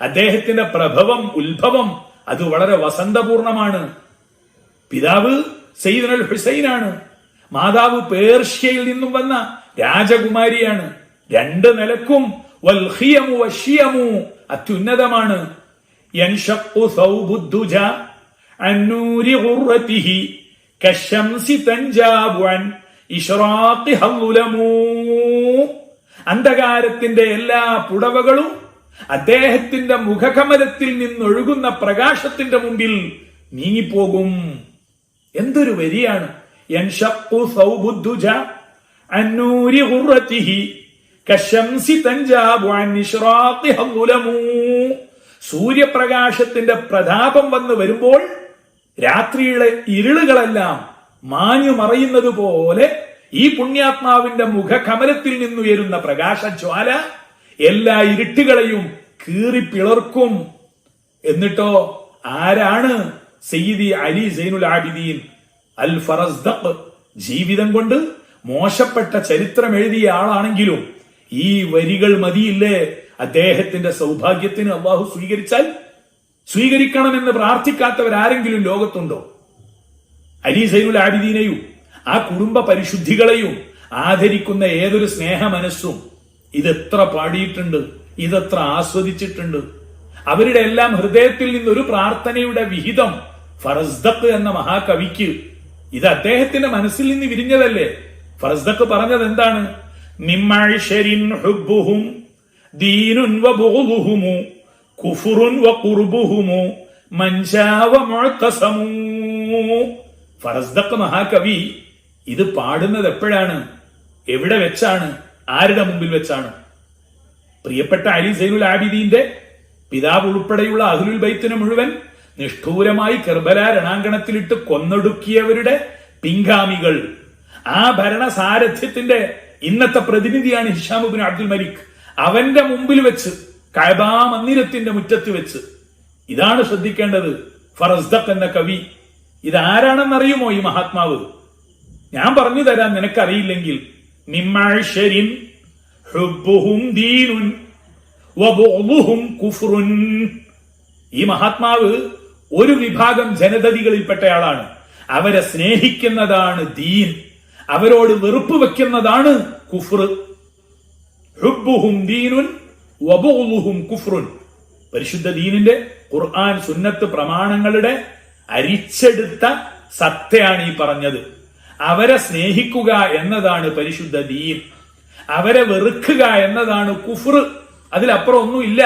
അദ്ദേഹത്തിന്റെ പ്രഭവം, ഉത്ഭവം അത് വളരെ വസന്തപൂർണമാണ്. പിതാവ് സയ്യിദുൽ ഹുസൈനാണ്. മാതാവ് പേർഷ്യയിൽ നിന്നും വന്ന രാജകുമാരിയാണ്. രണ്ട് നിലക്കും വൽ ഖിയമു വശ്ശിയമു അത്യുന്നതമാണ്. യൻഷഖു സൗബുദ്ദുജ അന്നൂരി ഖുർറതിഹി കശംസി തൻജാബു അൻ ഇശ്റാഖി ഹല്ലുലമു. അന്ധകാരത്തിന്റെ എല്ലാ പുടവകളും അദ്ദേഹത്തിന്റെ മുഖകമലത്തിൽ നിന്നൊഴുകുന്ന പ്രകാശത്തിന്റെ മുമ്പിൽ നീങ്ങിപ്പോകും. എന്തൊരു വരിയാണ്! യൻഷഖു സൗബുദ്ദുജ അന്നൂരി ഖുറതിഹി കശംസി തൻജാബു അൻ ഇശ്റാഖിഹ ളുലമു. സൂര്യപ്രകാശത്തിന്റെ പ്രതാപം വന്നു വരുമ്പോൾ രാത്രിയിലെ ഇരുളുകളെല്ലാം മാഞ്ഞു മറയുന്നത് പോലെ ഈ പുണ്യാത്മാവിന്റെ മുഖകമലത്തിൽ നിന്നുയരുന്ന പ്രകാശജ്വാല എല്ലാ ഇരുട്ടുകളെയും കീറിപ്പിളർക്കും. എന്നിട്ടോ ആരാണ് സയ്യിദി അലി സൈനുൽ ആബിദീൻ അൽ ഫറസ്ദഖ്? ജീവിതം കൊണ്ട് മോശപ്പെട്ട ചരിത്രം എഴുതിയ ആളാണെങ്കിലും ഈ വരികൾ മതിയില്ലേ അദ്ദേഹത്തിന്റെ സൗഭാഗ്യത്തിന്? അള്ളാഹു സ്വീകരിച്ചാൽ സ്വീകരിക്കണമെന്ന് പ്രാർത്ഥിക്കാത്തവരാരെങ്കിലും ലോകത്തുണ്ടോ? അലി സൈനുൽ ആബിദീനെയും ആ കുടുംബ പരിശുദ്ധികളെയും ആദരിക്കുന്ന ഏതൊരു സ്നേഹ മനസ്സും ഇതെത്ര പാടിയിട്ടുണ്ട്, ഇതെത്ര ആസ്വദിച്ചിട്ടുണ്ട്. അവരുടെ എല്ലാം ഹൃദയത്തിൽ നിന്നൊരു പ്രാർത്ഥനയുടെ വിഹിതം ഫറസ്ദഖ് എന്ന മഹാകവിക്ക് ഇത് അദ്ദേഹത്തിന്റെ മനസ്സിൽ നിന്ന് വിരിഞ്ഞതല്ലേ? ഫറസ്ദഖ് പറഞ്ഞത് എന്താണ്? മിമ്മഅ്ശരിൻ ഹുബ്ബുഹും ദീനുൻ വബുഗ്ദുഹും കുഫ്റുൻ വഖുർബുഹും മൻശാ വമുഅ്തസമു. ഫറസ്ദഖ് മഹാകവി ഇത് പാടുന്നത് എപ്പോഴാണ്? എവിടെ വെച്ചാണ്? ആരുടെ മുമ്പിൽ വെച്ചാണ്? പ്രിയപ്പെട്ട അലി സൈനുൽ ആബിദീന്റെ പിതാവ് ഉൾപ്പെടെയുള്ള അഹ്ലുൽ ബൈത്തിനെ മുഴുവൻ നിഷ്ഠൂരമായി കർബല രണാങ്കണത്തിലിട്ട് കൊന്നൊടുക്കിയവരുടെ പിൻഗാമികൾ. ആ ഭരണസാരഥ്യത്തിന്റെ ഇന്നത്തെ പ്രതിനിധിയാണ് ഹിഷാം ഇബ്നു അബ്ദുൽ മലിക്. അവന്റെ മുമ്പിൽ വെച്ച്, കഅബാ മന്ദിരത്തിന്റെ മുറ്റത്ത് വെച്ച്. ഇതാണ് ശ്രദ്ധിക്കേണ്ടത്. ഫറസ്ദഖ് എന്ന കവി ഇതാരാണെന്നറിയുമോ ഈ മഹാത്മാവ്? ഞാൻ പറഞ്ഞു തരാം നിനക്കറിയില്ലെങ്കിൽ. മിമ്മഅ്ശരിൻ ഹുബ്ബുഹും ദീനുൻ വബുഗ്ദുഹും കുഫ്റുൻ. ഈ മഹാത്മാവ് ഒരു വിഭാഗം ജനതതികളിൽപ്പെട്ടയാളാണ്. അവരെ സ്നേഹിക്കുന്നതാണ് ദീൻ, അവരോട് വെറുപ്പ് വെക്കുന്നതാണ് കുഫ്ർ. ഹുബ്ബുഹും ദീനുൻ വബുഗ്ദുഹും കുഫ്റുൻ. പരിശുദ്ധ ദീനിന്റെ ഖുർആൻ സുന്നത്ത് പ്രമാണങ്ങളുടെ അരിച്ചെടുത്ത സത്തയാണ് ഈ പറഞ്ഞത്. അവരെ സ്നേഹിക്കുക എന്നതാണ് പരിശുദ്ധ ദീൻ, അവരെ വെറുക്കുക എന്നതാണ് കുഫ്ർ. അതിലപ്പുറം ഒന്നുമില്ല.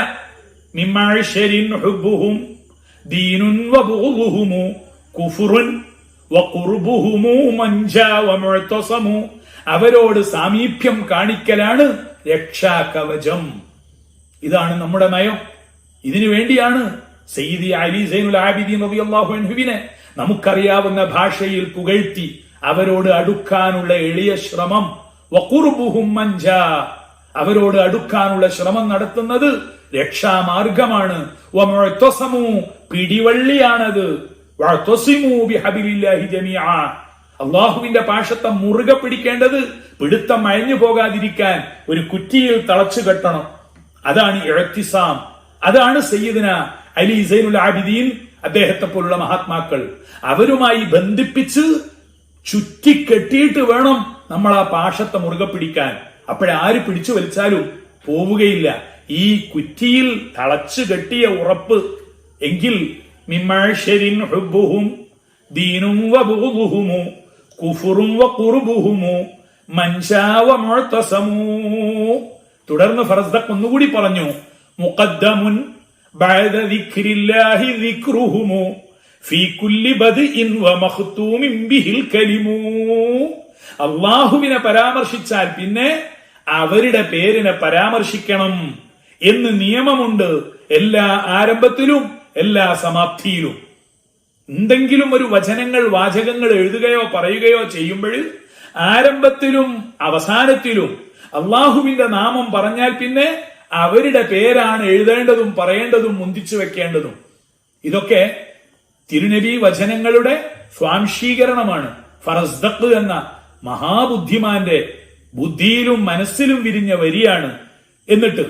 മിമ്മഅ്ശരിൻ ഹുബ്ബുഹും ദീനുൻ വബുഗ്ദുഹും കുഫ്റുൻ വഖുർബുഹും മൻജാ വമുഅ്തസമു. അവരോട് സാമീപ്യം കാണിക്കലാണ് രക്ഷാകവചം. ഇതാണ് നമ്മുടെ നയം. ഇതിനു വേണ്ടിയാണ് സയ്യിദി അലി സൈനുൽ ആബിദീൻ റളിയല്ലാഹു അൻഹുവിനെ നമുക്കറിയാവുന്ന ഭാഷയിൽ പുകഴ്ത്തി അവരോട് അടുക്കാനുള്ള എളിയ ശ്രമം, വഖുർബുഹും മൻജാ, അവരോട് അടുക്കാനുള്ള ശ്രമം നടത്തുന്നത് രക്ഷാമാർഗമാണ്. വമുഅ്തസമു, പിടിവള്ളിയാണത്. വഅ്തസിമു ബിഹബിലില്ലാഹി ജമീഅ, അള്ളാഹുവിന്റെ പാശത്തെ മുറുകെ പിടിക്കേണ്ടത് പിടുത്തം അയഞ്ഞു പോകാതിരിക്കാൻ ഒരു കുറ്റിയിൽ തളച്ചു കെട്ടണം. അതാണ് ഇഅ്തിസാം. അതാണ് സയ്യിദന അലി സൈനുൽ ആബിദീൻ, അദ്ദേഹത്തെ പോലുള്ള മഹാത്മാക്കൾ. അവരുമായി ബന്ധിപ്പിച്ച് ചുറ്റിക്കെട്ടിയിട്ട് വേണം നമ്മൾ ആ പാശത്തെ മുറുകെ പിടിക്കാൻ. അപ്പോഴാര് പിടിച്ചു വലിച്ചാലും പോവുകയില്ല. ഈ കുറ്റിയിൽ തളച്ചു കെട്ടിയ ഉറപ്പ്. എങ്കിൽ മിമ്മഅ്ശരിൻ ഹുബ്ബുഹും ദീനും വബുഗ്ദുഹും കുഫ്റുൻ വഖുർബുഹും മൻശാ വമുഅ്തസമു. തുടർന്ന് ഫറസ്ദഖ് ഒന്നുകൂടി പറഞ്ഞു, മുഖദ്ദമുൻ ബഅദ ദിക്രില്ലാഹി ദിക്റുഹും ഫീ കുല്ലി ബദ്ഇൻ വമഖ്തൂമിൻ ബിഹിൽ കലിമു. അല്ലാഹുവിനെ പരാമർശിച്ചാൽ പിന്നെ അവരുടെ പേരിനെ പരാമർശിക്കണം എന്ന് നിയമമുണ്ട്. എല്ലാ ആരംഭത്തിലും എല്ലാ സമാപ്തിയിലും. എന്തെങ്കിലും ഒരു വാചകങ്ങൾ എഴുതുകയോ പറയുകയോ ചെയ്യുമ്പോൾ ആരംഭത്തിലും അവസാനത്തിലും അള്ളാഹുവിന്റെ നാമം പറഞ്ഞാൽ പിന്നെ അവരുടെ പേരാണ് എഴുതേണ്ടതും പറയേണ്ടതും മുന്തിച്ചു വെക്കേണ്ടതും. ഇതൊക്കെ തിരുനബി വചനങ്ങളുടെ സ്വാംശീകരണമാണ്. ഫറസ്ദഖ് എന്ന മഹാബുദ്ധിമാന്റെ ബുദ്ധിയിലും മനസ്സിലും വിരിഞ്ഞ വരിയാണ്. എന്നിട്ട്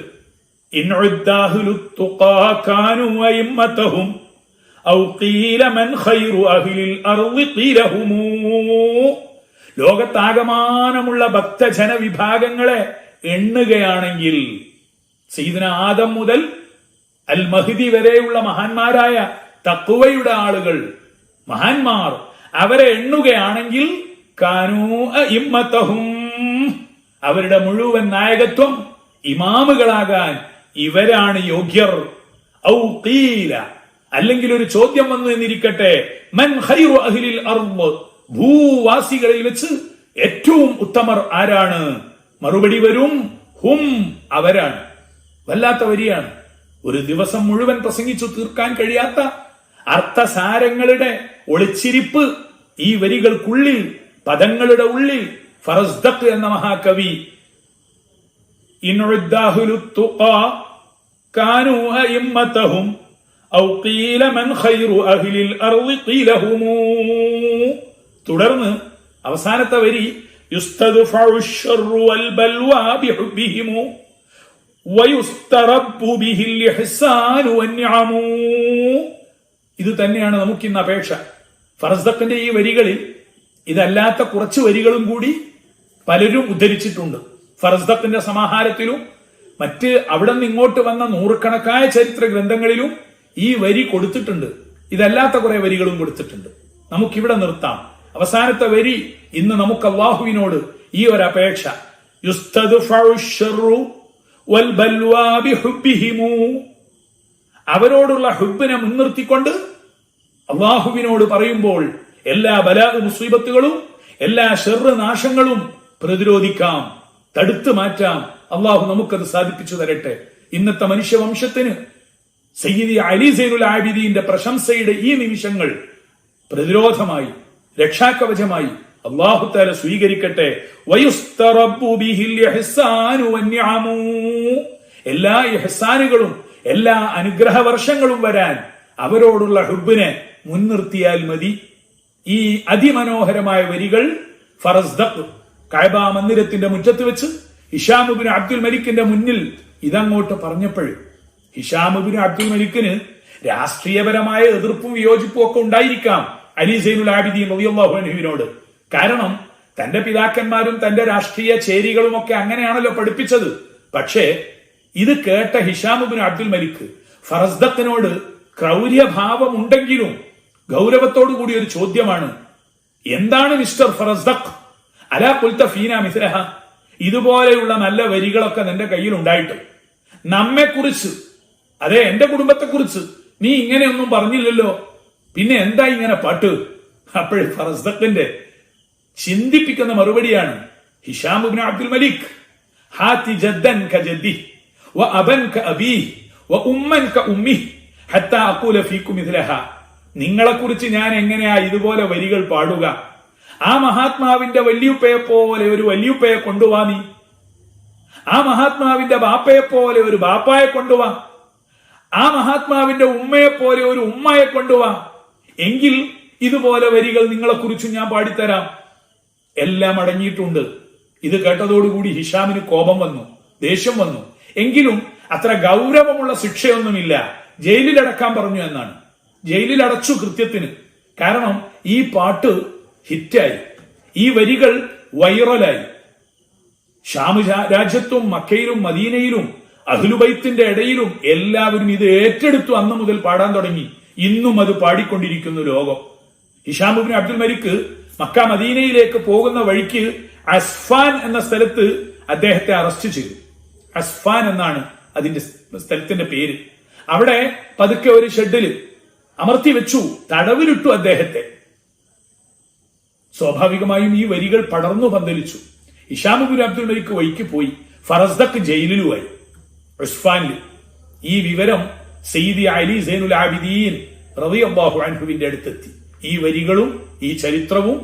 ലോകത്താകമാനമുള്ള ഭക്തജന വിഭാഗങ്ങളെ എണ്ണുകയാണെങ്കിൽ സയ്യിദുനാ ആദം മുതൽ അൽ മഹ്ദി വരെയുള്ള മഹാന്മാരായ തഖ്വയുടെ ആളുകൾ, മഹാന്മാർ, അവരെ എണ്ണുകയാണെങ്കിൽ കാനൂ അഇമ്മതഹും, അവരുടെ മുഴുവൻ നായകത്വം, ഇമാമുകളാകാൻ ഇവരാണ് യോഗ്യർ. ഔ ഖീല, അല്ലെങ്കിൽ ഒരു ചോദ്യം വന്നു എന്നിരിക്കട്ടെ, മൻ ഖൈറു അഹ്ലിൽ അർദ്, ഭൂവാസികളിൽ വെച്ച് ഏറ്റവും ഉത്തമർ ആരാണ്? മറുപടി വരും, ഹും, അവരാണ്. വല്ലാത്ത വരിയാണ്. ഒരു ദിവസം മുഴുവൻ പ്രസംഗിച്ചു തീർക്കാൻ കഴിയാത്ത അർത്ഥസാരങ്ങളുടെ ഒളിച്ചിരിപ്പ് ഈ വരികൾക്കുള്ളിൽ, പദങ്ങളുടെ ഉള്ളിൽ ഫറസ്ദഖ് എന്ന മഹാകവി കാനൂ അഇമ്മതഹും ഔ ഖീല മൻ ഖൈറു അഹ്ലിൽ അർളി ഖീലഹും. തുടർന്ന് അവസാനത്തെ വരി യുസ്തദ്ഫഉ അശ്ശറു വൽ ബൽവാ ബിഹുബ്ബിഹിം വയുസ്തറബ്ബു ബിഹിൽ ഇഹ്സാനു വന്നിഅമു. ഇത് തന്നെയാണ് നമുക്കിന്ന് അപേക്ഷ. ഫറസ്ദഖിന്റെ ഈ വരികളിൽ ഇതല്ലാത്ത കുറച്ച് വരികളും കൂടി പലരും ഉദ്ധരിച്ചിട്ടുണ്ട്. ഫറസ്ദഖിന്റെ സമാഹാരത്തിലും മറ്റ് അവിടെ നിന്ന് ഇങ്ങോട്ട് വന്ന നൂറുകണക്കായ ചരിത്ര ഗ്രന്ഥങ്ങളിലും ഈ വരി കൊടുത്തിട്ടുണ്ട്. ഇതല്ലാത്ത കുറെ വരികളും കൊടുത്തിട്ടുണ്ട്. നമുക്കിവിടെ നിർത്താം. അവസാനത്തെ വരി ഇന്ന് നമുക്ക് അല്ലാഹുവിനോട് ഈ ഒരു അപേക്ഷ, യുസ്തദ്ഫഉ അശ്ശറു വൽ ബൽവാ ബിഹുബ്ബിഹിം, അവരോടുള്ള ഹുബ്ബിനെ മുൻനിർത്തിക്കൊണ്ട് അല്ലാഹുവിനോട് പറയുമ്പോൾ എല്ലാ ബലാ മുസീബത്തുകളും എല്ലാ ശർറ് നാശങ്ങളും പ്രതിരോധിക്കാം, തടുത്തു മാറ്റാം. അള്ളാഹു നമുക്കത് സാധിപ്പിച്ചു തരട്ടെ. ഇന്നത്തെ മനുഷ്യവംശത്തിന് സയ്യിദി അലി സൈനുൽ ആബിദീന്റെ പ്രശംസയുടെ ഈ നിമിഷങ്ങൾ പ്രതിരോധമായി, രക്ഷാകവചമായി അല്ലാഹു തആല സ്വീകരിക്കട്ടെ. വയുസ്തറബ്ബു ബിഹിൽ ഇഹ്സാനു വന്നിഅമു, എല്ലാ ഇഹ്സാനുകളും എല്ലാ അനുഗ്രഹ വർഷങ്ങളും വരാൻ അവരോടുള്ള ഹുബ്ബിനെ മുൻനിർത്തിയാൽ മതി. ഈ അതിമനോഹരമായ വരികൾ ഫറസ്ദഖ് കഅബ മന്ദിരത്തിന്റെ മുറ്റത്ത് വെച്ച് ഹിശാം ഇബ്നു അബ്ദുൽ മലിക്കിന്റെ മുന്നിൽ ഇതങ്ങോട്ട് പറഞ്ഞപ്പോൾ, ഹിശാം ഇബ്നു അബ്ദുൽ മലിക്കിന് രാഷ്ട്രീയപരമായ എതിർപ്പും വിയോജിപ്പും ഒക്കെ ഉണ്ടായിരിക്കാം അലി സൈനുൽ ആബിദീൻ റളിയല്ലാഹു അൻഹുവിനോട്. കാരണം തന്റെ പിതാക്കന്മാരും തന്റെ രാഷ്ട്രീയ ചേരികളും ഒക്കെ അങ്ങനെയാണല്ലോ പഠിപ്പിച്ചത്. പക്ഷേ ഇത് കേട്ട ഹിശാം ഇബ്നു അബ്ദുൽ മലിക്ക് ഫറസ്ദഖിനോട് ക്രൗര്യഭാവം ഉണ്ടെങ്കിലും ഗൗരവത്തോടു കൂടി ഒരു ചോദ്യമാണ്, എന്താണ് മിസ്റ്റർ ഫറസ്ദഖ്, അലാ ഖുൽത ഫീനാ മിസ്ലഹ, ഇതുപോലെയുള്ള നല്ല വരികളൊക്കെ നിന്റെ കയ്യിൽ ഉണ്ടായിട്ട് നമ്മെക്കുറിച്ച്, അതെ എന്റെ കുടുംബത്തെക്കുറിച്ച് നീ ഇങ്ങനെയൊന്നും പറഞ്ഞില്ലല്ലോ, പിന്നെ എന്താ ഇങ്ങനെ പാട്ട്? അപ്പോഴേ ഫറസ്ദഖിന്റെ ചിന്തിപ്പിക്കുന്ന മറുപടിയാണ്, ഹിശാം ഇബ്നു അബ്ദുൽ മലിക്, ഹാതി ജദ്ദൻ കജദ്ദി വ അബൻ കഅബീ വ ഉമ്മൻ കഉമ്മി ഹത്താ അഖൂല ഫീകും മിസ്ലഹ. നിങ്ങളെക്കുറിച്ച് ഞാൻ എങ്ങനെയാ ഇതുപോലെ വരികൾ പാടുക? ആ മഹാത്മാവിന്റെ വല്യുപ്പയെ പോലെ ഒരു വല്യുപ്പയെ കൊണ്ടുവാ, നീ ആ മഹാത്മാവിന്റെ ബാപ്പയെ പോലെ ഒരു ബാപ്പായെ കൊണ്ടുവാ, ആ മഹാത്മാവിന്റെ ഉമ്മയെ പോലെ ഒരു ഉമ്മയെ കൊണ്ടുവാ, എങ്കിൽ ഇതുപോലെ വരികൾ നിങ്ങളെക്കുറിച്ച് ഞാൻ പാടിത്തരാം. എല്ലാം അടങ്ങിയിട്ടുണ്ട്. ഇത് കേട്ടതോടുകൂടി ഹിഷാമിന് കോപം വന്നു, ദേഷ്യം വന്നു. എങ്കിലും അത്ര ഗൗരവമുള്ള ശിക്ഷയൊന്നുമില്ല, ജയിലിലടക്കാൻ പറഞ്ഞു എന്നാണ്. ജയിലിലടച്ചു കൃത്യത്തിന്. കാരണം ഈ പാട്ട് ഹിറ്റായി, ഈ വരികൾ വൈറലായി. ഷാം രാജ്യത്തും മക്കയിലും മദീനയിലും അഹ്ലുബൈത്തിന്റെ ഇടയിലും എല്ലാവരും ഇത് ഏറ്റെടുത്തു. അന്ന് മുതൽ പാടാൻ തുടങ്ങി. ഇന്നും അത് പാടിക്കൊണ്ടിരിക്കുന്നു ലോകം. ഹിശാം ഇബ്നു അബ്ദുൽ മലിക് മക്ക മദീനയിലേക്ക് പോകുന്ന വഴിക്ക് അസ്ഫാൻ എന്ന സ്ഥലത്ത് അദ്ദേഹത്തെ അറസ്റ്റ് ചെയ്തു. അസ്ഫാൻ എന്നാണ് അതിന്റെ സ്ഥലത്തിന്റെ പേര്. അവിടെ പതുക്കെ ഒരു ഷെഡിൽ അമർത്തി വെച്ചു, തടവിലിട്ടു അദ്ദേഹത്തെ. സ്വാഭാവികമായും ഈ വരികൾ പടർന്നു പന്തലിച്ചു. ഹിശാം ഇബ്നു അബ്ദുൽ മലിക് വഴിക്ക് പോയി. ഫറസ്ദഖ് ജയിലിലുമായി, ഉസ്ഫാനിൽ. ഈ വിവരം സയ്യിദി അലി സൈനുൽ ആബിദീൻ റളിയല്ലാഹു അൻഹുവിന്റെ അടുത്തെത്തി. ഈ വരികളും ഈ ചരിത്രവും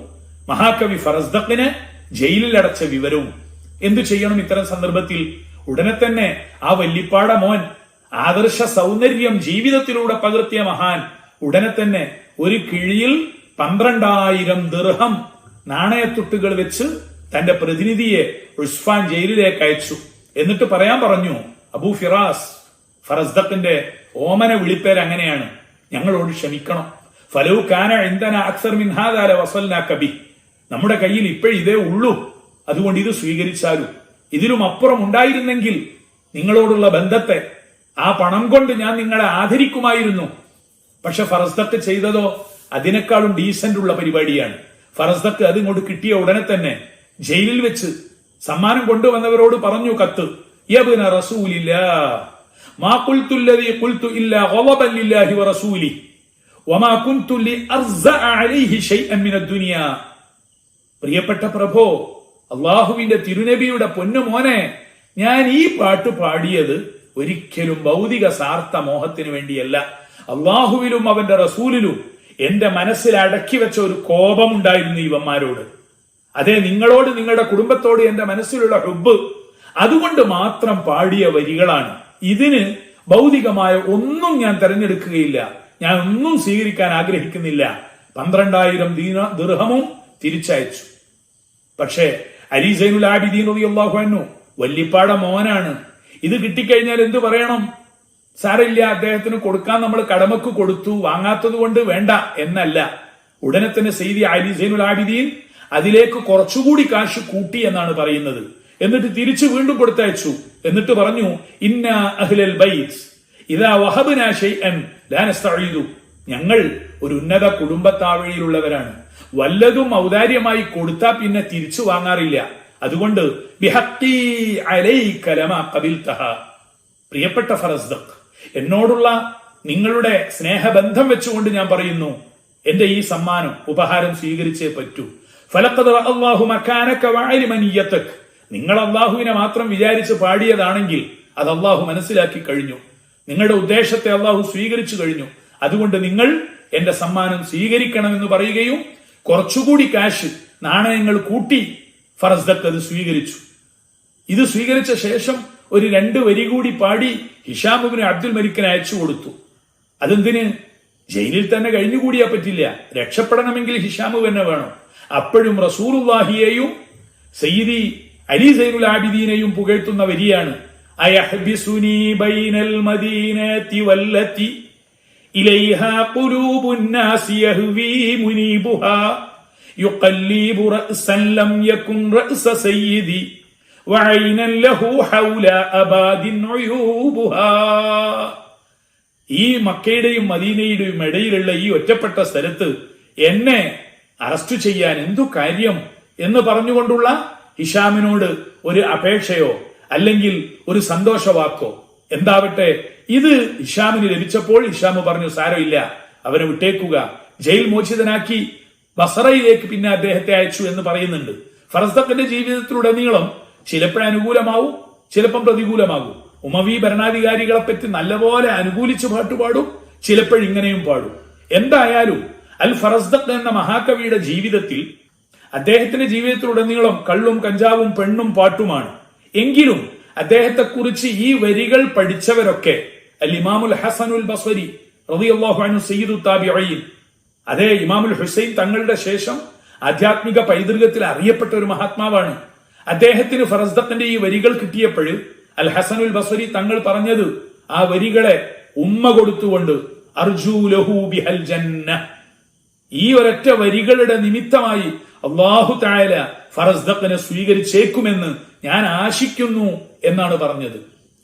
മഹാകവി ഫറസ്ദഖിനെ ജയിലിൽ അടച്ച വിവരവും. എന്തു ചെയ്യണം ഇത്തരം സന്ദർഭത്തിൽ? ഉടനെ തന്നെ ആ വല്ലിപ്പാട മോൻ, ആദർശ സൗന്ദര്യം ജീവിതത്തിലൂടെ പകർത്തിയ മഹാൻ, ഉടനെ തന്നെ ഒരു കിഴിയിൽ 12,000 ദിർഹം നാണയത്തുട്ടുകൾ വെച്ച് തന്റെ പ്രതിനിധിയെ ഉസ്ഫാൻ ജയിലിലേക്ക് അയച്ചു. എന്നിട്ട് പറയാൻ പറഞ്ഞു, അബൂ ഫിറാസ്, ഫറസ്ദഖിന്റെ ഓമന വിളിപ്പേര് അങ്ങനെയാണ്, ഞങ്ങളോട് ക്ഷമിക്കണം. ഫലൗ കാന ഇൻദന അക്സർ മിൻ ഹാദാ ലവസൽനാക ബി, നമ്മുടെ കയ്യിൽ ഇപ്പോഴിതേ ഉള്ളൂ, അതുകൊണ്ട് ഇത് സ്വീകരിച്ചാലും. ഇതിലും അപ്പുറം ഉണ്ടായിരുന്നെങ്കിൽ നിങ്ങളോടുള്ള ബന്ധത്തെ, ആ പണം കൊണ്ട് ഞാൻ നിങ്ങളെ ആദരിക്കുമായിരുന്നു. പക്ഷെ ഫറസ്ദഖ് ചെയ്തതോ അതിനേക്കാളും ഡീസന്റ് ഉള്ള പരിപാടിയാണ്. ഫറസ്ദഖ് അതിങ്ങോട്ട് കിട്ടിയ ഉടനെ തന്നെ ജയിലിൽ വെച്ച് സമ്മാനം കൊണ്ടുവന്നവരോട് പറഞ്ഞു കത്ത്, യബ്ന റസൂലില്ലാ മാ ഖുൽതു അല്ലദീ ഖുൽതു ഇല്ലാ ഗളബൻ ലില്ലാഹി വറസൂലിഹി വമാ കുൻതു ലിഅർസഅ അലൈഹി ശൈഅൻ മിനദ് ദുനിയാ. പ്രിയപ്പെട്ട പ്രഭോ, അള്ളാഹുവിന്റെ തിരുനബിയുടെ പൊന്നുമോനെ, ഞാൻ ഈ പാട്ട് പാടിയത് ഒരിക്കലും ഭൗതിക സാർത്ഥ മോഹത്തിന് വേണ്ടിയല്ല. അള്ളാഹുവിലും അവന്റെ റസൂലിലും എന്റെ മനസ്സിൽ അടക്കി വെച്ച ഒരു കോപമുണ്ടായിരുന്നു ഇവന്മാരോട്. അതെ, നിങ്ങളോട്, നിങ്ങളുടെ കുടുംബത്തോട് എന്റെ മനസ്സിലുള്ള ഹുബ്ബ്, അതുകൊണ്ട് മാത്രം പാടിയ വരികളാണ്. ഇതിന് ഭൗതികമായ ഒന്നും ഞാൻ തെരഞ്ഞെടുക്കുകയില്ല, ഞാൻ ഒന്നും സ്വീകരിക്കാൻ ആഗ്രഹിക്കുന്നില്ല. 12,000 ദിർഹമും തിരിച്ചയച്ചു. പക്ഷേ അലി സൈനുൽ ആബിദീൻ റളിയല്ലാഹു അൻഹു വല്ലിപ്പാട മോനാണ്. ഇത് കിട്ടിക്കഴിഞ്ഞാൽ എന്തു പറയണം? സാരമില്ല, അദ്ദേഹത്തിന് കൊടുക്കാൻ നമ്മൾ കടമക്ക് കൊടുത്തു, വാങ്ങാത്തത് കൊണ്ട് വേണ്ട എന്നല്ല. ഉടനെ തന്നെ സയ്യിദി അലി സൈനുൽ ആബിദീൻ അതിലേക്ക് കുറച്ചുകൂടി കാശ് കൂട്ടി എന്നാണ് പറയുന്നത്. എന്നിട്ട് തിരിച്ചു വീണ്ടും കൊടുത്തയച്ചു. എന്നിട്ട് പറഞ്ഞു, ഇന്ന അഹ്ലൽ ബൈത്ത് ഇദാ വഹബ്നാ ശൈഅൻ ലാ നസ്തഈദു. ഞങ്ങൾ ഒരു ഉന്നത കുടുംബത്താവഴിയിലുള്ളവരാണ്. വല്ലതും ഔദാര്യമായി കൊടുത്താൽ പിന്നെ തിരിച്ചു വാങ്ങാറില്ല. അതുകൊണ്ട് ബിഹഖി അലൈക ലമാ ഖബിൽതഹ. പ്രിയപ്പെട്ട ഫറസ്ദഖ്, എന്നോടുള്ള നിങ്ങളുടെ സ്നേഹബന്ധം വെച്ചുകൊണ്ട് ഞാൻ പറയുന്നു, എന്റെ ഈ സമ്മാനം, ഉപഹാരം സ്വീകരിച്ചേ പറ്റൂ. ഫലഖദ് റഅല്ലാഹു മകാനക വഅലിമ നിയ്യതക. നിങ്ങൾ അള്ളാഹുവിനെ മാത്രം വിചാരിച്ച് പാടിയതാണെങ്കിൽ അത് അള്ളാഹു മനസ്സിലാക്കി കഴിഞ്ഞു. നിങ്ങളുടെ ഉദ്ദേശത്തെ അള്ളാഹു സ്വീകരിച്ചു കഴിഞ്ഞു. അതുകൊണ്ട് നിങ്ങൾ എന്റെ സമ്മാനം സ്വീകരിക്കണമെന്ന് പറയുകയും കുറച്ചുകൂടി കാശ്, നാണയങ്ങൾ കൂട്ടി ഫറസ്ദഖ് അത് സ്വീകരിച്ചു. ഇത് സ്വീകരിച്ച ശേഷം ഒരു 2 വരി കൂടി പാടി ഹിഷാം ഇബ്നു അബ്ദുൽ മലിക്കിന് അയച്ചു കൊടുത്തു. അതെന്തിന്? ജയിലിൽ തന്നെ കഴിഞ്ഞുകൂടിയാ പറ്റില്ല, രക്ഷപ്പെടണമെങ്കിൽ ഹിഷാം തന്നെ വേണം. അപ്പോഴും റസൂലുള്ളാഹിയെയും സയ്യിദി അലി സൈനുൽ ആബിദീനെയും പുകഴ്ത്തുന്ന വരിയാണ്. അയഹ്ബിസുനി ബൈനൽ മദീനതി വല്ലതി ഇലൈഹാ ഖുലൂബുൻ നാസി യഹ്വി മുനീബുഹാ യുഖല്ലിബു റഅസൻ ലം യകുൻ റഅസ സയ്യിദി വഅയ്നൻ ലഹു ഹൗല അബാദിൻ ഉയൂബുഹാ. ഈ മക്കയുടെയും മദീനയുടെയും ഇടയിലുള്ള ഈ ഒറ്റപ്പെട്ട സ്ഥലത്ത് എന്നെ അറസ്റ്റ് ചെയ്യാൻ എന്തു കാര്യം എന്ന് പറഞ്ഞുകൊണ്ടുള്ള ഹിഷാമിനോട് ഒരു അപേക്ഷയോ അല്ലെങ്കിൽ ഒരു സന്തോഷവാക്കോ എന്താവട്ടെ, ഇത് ഹിഷാമിന് ലഭിച്ചപ്പോൾ ഹിഷാം പറഞ്ഞു, സാരമില്ല, അവനെ വിട്ടേക്കുക. ജയിൽ മോചിതനാക്കി ബസറയിലേക്ക് പിന്നെ അദ്ദേഹത്തെ അയച്ചു എന്ന് പറയുന്നുണ്ട്. ഫറസ്ദഖിന്റെ ജീവിതത്തിലുടനീളം ചിലപ്പോൾ അനുകൂലമാവും, ചിലപ്പം പ്രതികൂലമാകും. ഉമവി ഭരണാധികാരികളെ പറ്റി നല്ലപോലെ അനുകൂലിച്ച് പാട്ടുപാടും, ചിലപ്പോഴിങ്ങനെയും പാടും. എന്തായാലും അൽ ഫറസ്ദഖ് എന്ന മഹാകവിയുടെ ജീവിതത്തിൽ, അദ്ദേഹത്തിന്റെ ജീവിതത്തിലുടനീളം കള്ളും കഞ്ചാവും പെണ്ണും പാട്ടുമാണ്. എങ്കിലും അദ്ദേഹത്തെ കുറിച്ച് ഈ വരികൾ പഠിച്ചവരൊക്കെ അൽ ഇമാമുൽ ഹസനുൽ ബസ്വരി റളിയല്ലാഹു അൻഹു സയ്യിദു താബിഈൻ, അതേ ഇമാമുൽ ഹുസൈൻ തങ്ങളുടെ ശേഷം ആധ്യാത്മിക പൈതൃകത്തിൽ അറിയപ്പെട്ട ഒരു മഹാത്മാവാണ്. അദ്ദേഹത്തിന് ഫറസ്ദഖിന്റെ ഈ വരികൾ കിട്ടിയപ്പോൾ അൽ ഹസനുൽ ബസ്വരി തങ്ങൾ പറഞ്ഞത്, ആ വരികളെ ഉമ്മ കൊടുത്തുകൊണ്ട് അർജൂ ലഹു ബിഹൽ ജന്ന, ഈ ഒരൊറ്റ വരികളുടെ നിമിത്തമായി അല്ലാഹു തആല ഫറസ്ദഖിനെ സ്വീകരിച്ചേക്കുമെന്ന് ഞാൻ ആശിക്കുന്നു എന്നാണ് പറഞ്ഞത്.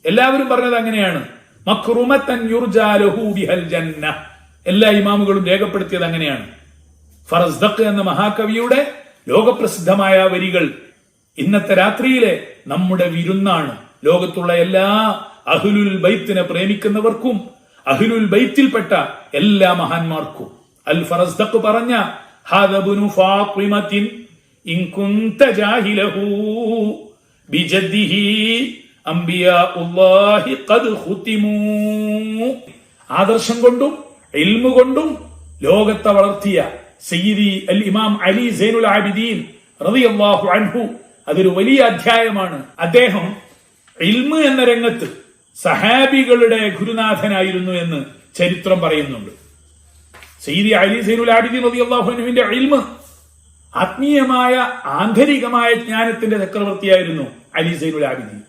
എല്ലാവരും പറഞ്ഞത് അങ്ങനെയാണ്. മക്റുമത്തൻ യുർജാ ലഹു ബിഹൽ ജന്ന, എല്ലാ ഇമാമുകളും രേഖപ്പെടുത്തിയത് അങ്ങനെയാണ്. ഫറസ്ദഖ് എന്ന മഹാകവിയുടെ ലോകപ്രസിദ്ധമായ വരികൾ ഇന്നത്തെ രാത്രിയിലെ നമ്മുടെ വിരുന്നാണ്. ലോകത്തുള്ള എല്ലാ അഹ്ലുൽ ബൈത്തിനെ പ്രേമിക്കുന്നവർക്കും അഹ്ലുൽ ബൈത്തിൽപ്പെട്ട എല്ലാ മഹാന്മാർക്കും അൽ ഫറസ്ദഖ് പറഞ്ഞ ഹാദബുനു ഫാത്തിമത്തിൻ ഇൻ കുൻത ജാഹിലഹു ബിജദ്ദിഹി അംബിയാഉല്ലാഹി ഖദ് ഖുതിമു. ആദർശം കൊണ്ടും ഇൽമു കൊണ്ടും ലോകത്തെ വളർത്തിയ സയ്യിദി അൽ ഇമാം അലി സൈനുൽ ആബിദീൻ റളിയല്ലാഹു അൻഹു, അതൊരു വലിയ അധ്യായമാണ്. അദ്ദേഹം ഇൽമു എന്ന രംഗത്ത് സഹാബികളുടെ ഗുരുനാഥനായിരുന്നു എന്ന് ചരിത്രം പറയുന്നുണ്ട്. സയ്യിദി അലി സൈനുൽ ആബിദീൻ റളിയല്ലാഹു അൻഹുവിന്റെ ഇൽമു ആത്മീയമായ ആന്തരികമായ ജ്ഞാനത്തിന്റെ ചക്രവർത്തിയായിരുന്നു അലി സൈനുൽ ആബിദീൻ.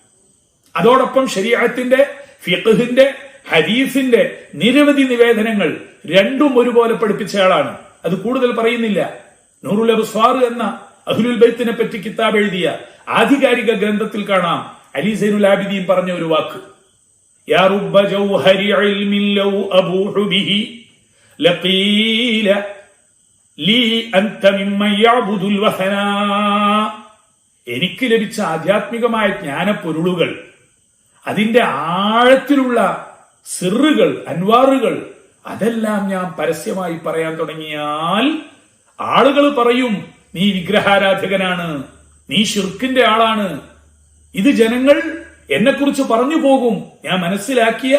അതോടൊപ്പം ശരീഅത്തിന്റെ, ഫിഖ്ഹിന്റെ, ഹദീസിന്റെ നിരവധി നിവേദനങ്ങൾ രണ്ടും ഒരുപോലെ പഠിപ്പിച്ചയാളാണ്. അത് കൂടുതൽ പറയുന്നില്ല. നൂറുൽ അബ്സ്വാർ എന്ന അഹ്ലുൽ ബൈത്തിനെ പറ്റി കിതാബ് എഴുതിയ ആധികാരിക ഗ്രന്ഥത്തിൽ കാണാം അലി സൈനുൽ ആബിദീൻ പറഞ്ഞ ഒരു വാക്ക്, യാ റുബ്ബ ജൗഹരി ഇൽമിൻ ലൗ അബൂഹു ബിഹി ലഖീല ലീ അൻത മിമ്മൻ യഅ്ബുദുൽ വഹന. എനിക്ക് ലഭിച്ച ആധ്യാത്മികമായ ജ്ഞാനപ്പൊരുളുകൾ അതിന്റെ ആഴത്തിലുള്ള സിറുകൾ, അൻവാറുകൾ, അതെല്ലാം ഞാൻ പരസ്യമായി പറയാൻ തുടങ്ങിയാൽ ആളുകൾ പറയും, നീ വിഗ്രഹാരാധകനാണ്, നീ ശിർക്കിന്റെ ആളാണ്. ഇത് ജനങ്ങൾ എന്നെക്കുറിച്ച് പറഞ്ഞു പോകും. ഞാൻ മനസ്സിലാക്കിയ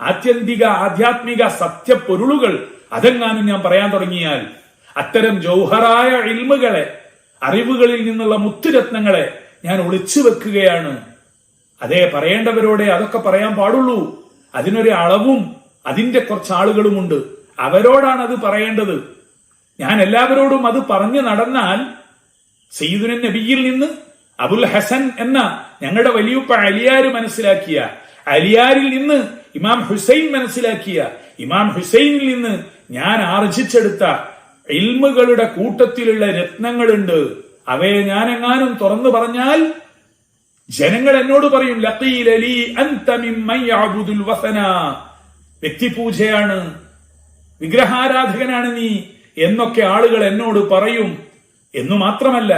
ആത്യന്തിക ആധ്യാത്മിക സത്യപ്പൊരുളുകൾ അതെങ്ങാനും ഞാൻ പറയാൻ തുടങ്ങിയാൽ അത്തരം ജൗഹറായ ഇൽമുകളെ, അറിവുകളിൽ നിന്നുള്ള മുത്തുരത്നങ്ങളെ ഞാൻ ഒളിച്ചു വെക്കുകയാണ്. അതേ, പറയേണ്ടവരോടെ അതൊക്കെ പറയാൻ പാടുള്ളൂ. അതിനൊരു അളവും അതിന്റെ കുറച്ച് ആളുകളുമുണ്ട്. അവരോടാണ് അത് പറയേണ്ടത്. ഞാൻ എല്ലാവരോടും അത് പറഞ്ഞു നടന്നാൽ സയ്യിദുന നബിയിൽ നിന്ന് അബുൽ ഹസൻ എന്ന ഞങ്ങളുടെ വലിയുപ്പ അലിയാര് മനസ്സിലാക്കിയ, അലിയാരിൽ നിന്ന് ഇമാം ഹുസൈൻ മനസ്സിലാക്കിയ, ഇമാം ഹുസൈനിൽ നിന്ന് ഞാൻ ആർജിച്ചെടുത്ത ഇൽമുകളുടെ കൂട്ടത്തിലുള്ള രത്നങ്ങളുണ്ട്. അവയെ ഞാൻ എങ്ങാനും തുറന്നു പറഞ്ഞാൽ ജനങ്ങൾ എന്നോട് പറയും, ലഖീല ലീ അൻത മിമ്മൻ യഅബുദുൽ വസന, വ്യക്തിപൂജയാണ്, വിഗ്രഹാരാധകനാണ് നീ എന്നൊക്കെ ആളുകൾ എന്നോട് പറയും. എന്നു മാത്രമല്ല,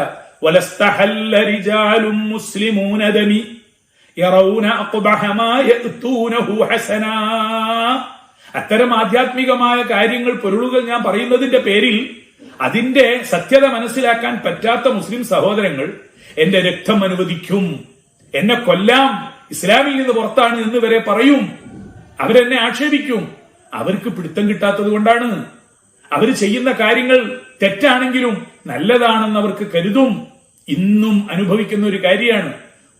വലസ്തഹല്ല റിജാലും മുസ്ലിമൂന ദമി യറൗന അഖ്ബഹ മാ യഅതൂനഹു ഹസനാ. അത്തരം ആധ്യാത്മികമായ കാര്യങ്ങൾ, പൊരുളുകൾ ഞാൻ പറയുന്നതിന്റെ പേരിൽ അതിന്റെ സത്യത മനസ്സിലാക്കാൻ പറ്റാത്ത മുസ്ലിം സഹോദരങ്ങൾ എന്റെ രക്തം അനുവദിക്കും, എന്നെ കൊല്ലാം, ഇസ്ലാമിൽ നിന്ന് പുറത്താണ് എന്ന് വരെ പറയും. അവരെന്നെ ആക്ഷേപിക്കും. അവർക്ക് പിടുത്തം കിട്ടാത്തത് കൊണ്ടാണ്. അവർ ചെയ്യുന്ന കാര്യങ്ങൾ തെറ്റാണെങ്കിലും നല്ലതാണെന്ന് അവർക്ക് കരുതും. ഇന്നും അനുഭവിക്കുന്ന ഒരു കാര്യമാണ്.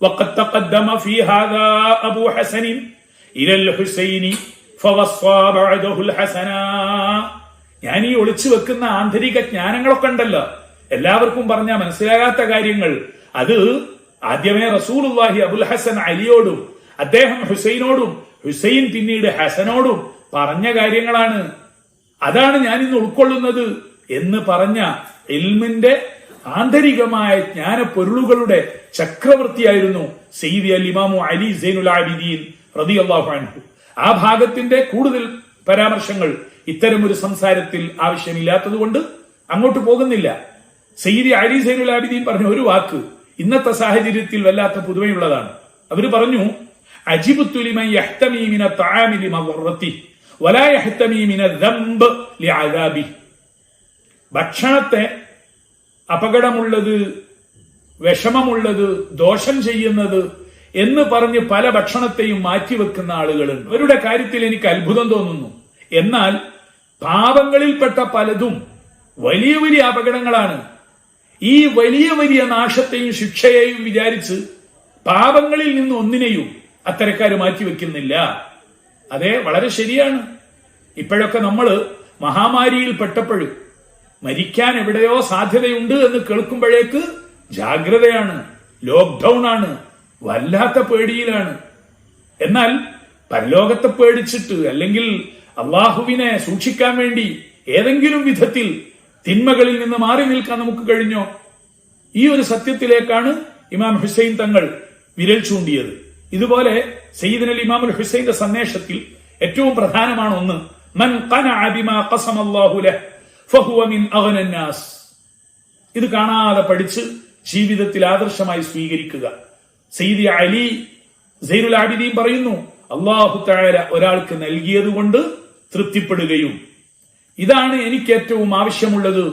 വഖദ് തഖദ്ദമ ഫീ ഹാദാ അബൂ ഹസൻ ഇലൽ ഹുസൈനി ഫവസ്സാ ബഅദഹുൽ ഹസനാ. ഞാൻ ഈ ഒളിച്ചു വെക്കുന്ന ആന്തരിക ജ്ഞാനങ്ങളൊക്കെ ഉണ്ടല്ലോ, എല്ലാവർക്കും പറഞ്ഞാൽ മനസ്സിലാകാത്ത കാര്യങ്ങൾ, അത് ആദ്യമേ റസൂലുള്ളാഹി അബുൽ ഹസൻ അലിയോടും അദ്ദേഹം ഹുസൈനോടും ഹുസൈൻ പിന്നീട് ഹസനോടും പറഞ്ഞ കാര്യങ്ങളാണ്. അതാണ് ഞാൻ ഇന്ന് ഉൾക്കൊള്ളുന്നത് എന്ന് പറഞ്ഞ ഇൽമിന്റെ ആന്തരികമായ ജ്ഞാന പൊരുളുകളുടെ ചക്രവർത്തിയായിരുന്നു സയ്യിദി അൽ ഇമാമു അലി സൈനുൽ ആബിദീൻ റളിയല്ലാഹു അൻഹു. ആ ഭാഗത്തിന്റെ കൂടുതൽ പരാമർശങ്ങൾ ഇത്തരം ഒരു സംസാരത്തിൽ ആവശ്യമില്ലാത്തതുകൊണ്ട് അങ്ങോട്ട് പോകുന്നില്ല. സയ്യിദി അലി സൈനുൽ ആബിദീൻ പറഞ്ഞ ഒരു വാക്ക് ഇന്നത്തെ സാഹചര്യത്തിൽ വല്ലാത്ത പുതുമയുള്ളതാണ്. അവര് പറഞ്ഞു, അജിബ്തു ലിമൻ യഹ്തമി മിന തആമി ലിമദറത്തി വലാ യഹ്തമി മിന ദംബ് ലിഅദാബി. ഭക്ഷണത്തെ അപകടമുള്ളത്, വിഷമമുള്ളത്, ദോഷം ചെയ്യുന്നത് എന്ന് പറഞ്ഞ് പല ഭക്ഷണത്തെയും മാറ്റിവെക്കുന്ന ആളുകളുണ്ട്. അവരുടെ കാര്യത്തിൽ എനിക്ക് അത്ഭുതം തോന്നുന്നു. എന്നാൽ പാപങ്ങളിൽപ്പെട്ട പലതും വലിയ വലിയ അപകടങ്ങളാണ്. ഈ വലിയ വലിയ നാശത്തെയും ശിക്ഷയെയും വിചാരിച്ച് പാപങ്ങളിൽ നിന്ന് ഒന്നിനെയും അത്തരക്കാര് മാറ്റിവെക്കുന്നില്ല. അതെ, വളരെ ശരിയാണ്. ഇപ്പോഴൊക്കെ നമ്മൾ മഹാമാരിയിൽ പെട്ടപ്പോഴും മരിക്കാൻ എവിടെയോ സാധ്യതയുണ്ട് എന്ന് കേൾക്കുമ്പോഴേക്ക് ജാഗ്രതയാണ്, ലോക്ക്ഡൌൺ ആണ്, വല്ലാത്ത പേടിയിലാണ്. എന്നാൽ പരലോകത്തെ പേടിച്ചിട്ട് അല്ലെങ്കിൽ അള്ളാഹുവിനെ സൂക്ഷിക്കാൻ വേണ്ടി ഏതെങ്കിലും വിധത്തിൽ തിന്മകളിൽ നിന്ന് മാറി നിൽക്കാൻ നമുക്ക് കഴിഞ്ഞോ? ഈ ഒരു സത്യത്തിലേക്കാണ് ഇമാം ഹുസൈൻ തങ്ങൾ വിരൽ ചൂണ്ടിയത്. ഇതുപോലെ സയ്യിദുന ഇമാമുൽ ഹുസൈന്റെ സന്ദേശത്തിൽ ഏറ്റവും പ്രധാനമാണ് ഒന്ന്, മൻ ഖനഅ ബിമാ ഖസമല്ലാഹു ലഹു ഫഹുവ മിൻ അഗ്നൻ നാസ്. ഇത് കാണാതെ പഠിച്ച് ജീവിതത്തിൽ ആദർശമായി സ്വീകരിക്കുക. സയ്യിദി അലി സൈനുൽ ആബിദീൻ പറയുന്നു, അല്ലാഹു തആല ഒരാൾക്ക് നൽകിയത് കൊണ്ട് തൃപ്തിപ്പെടുകയും, ഇതാണ് എനിക്ക് ഏറ്റവും ആവശ്യമുള്ളത്,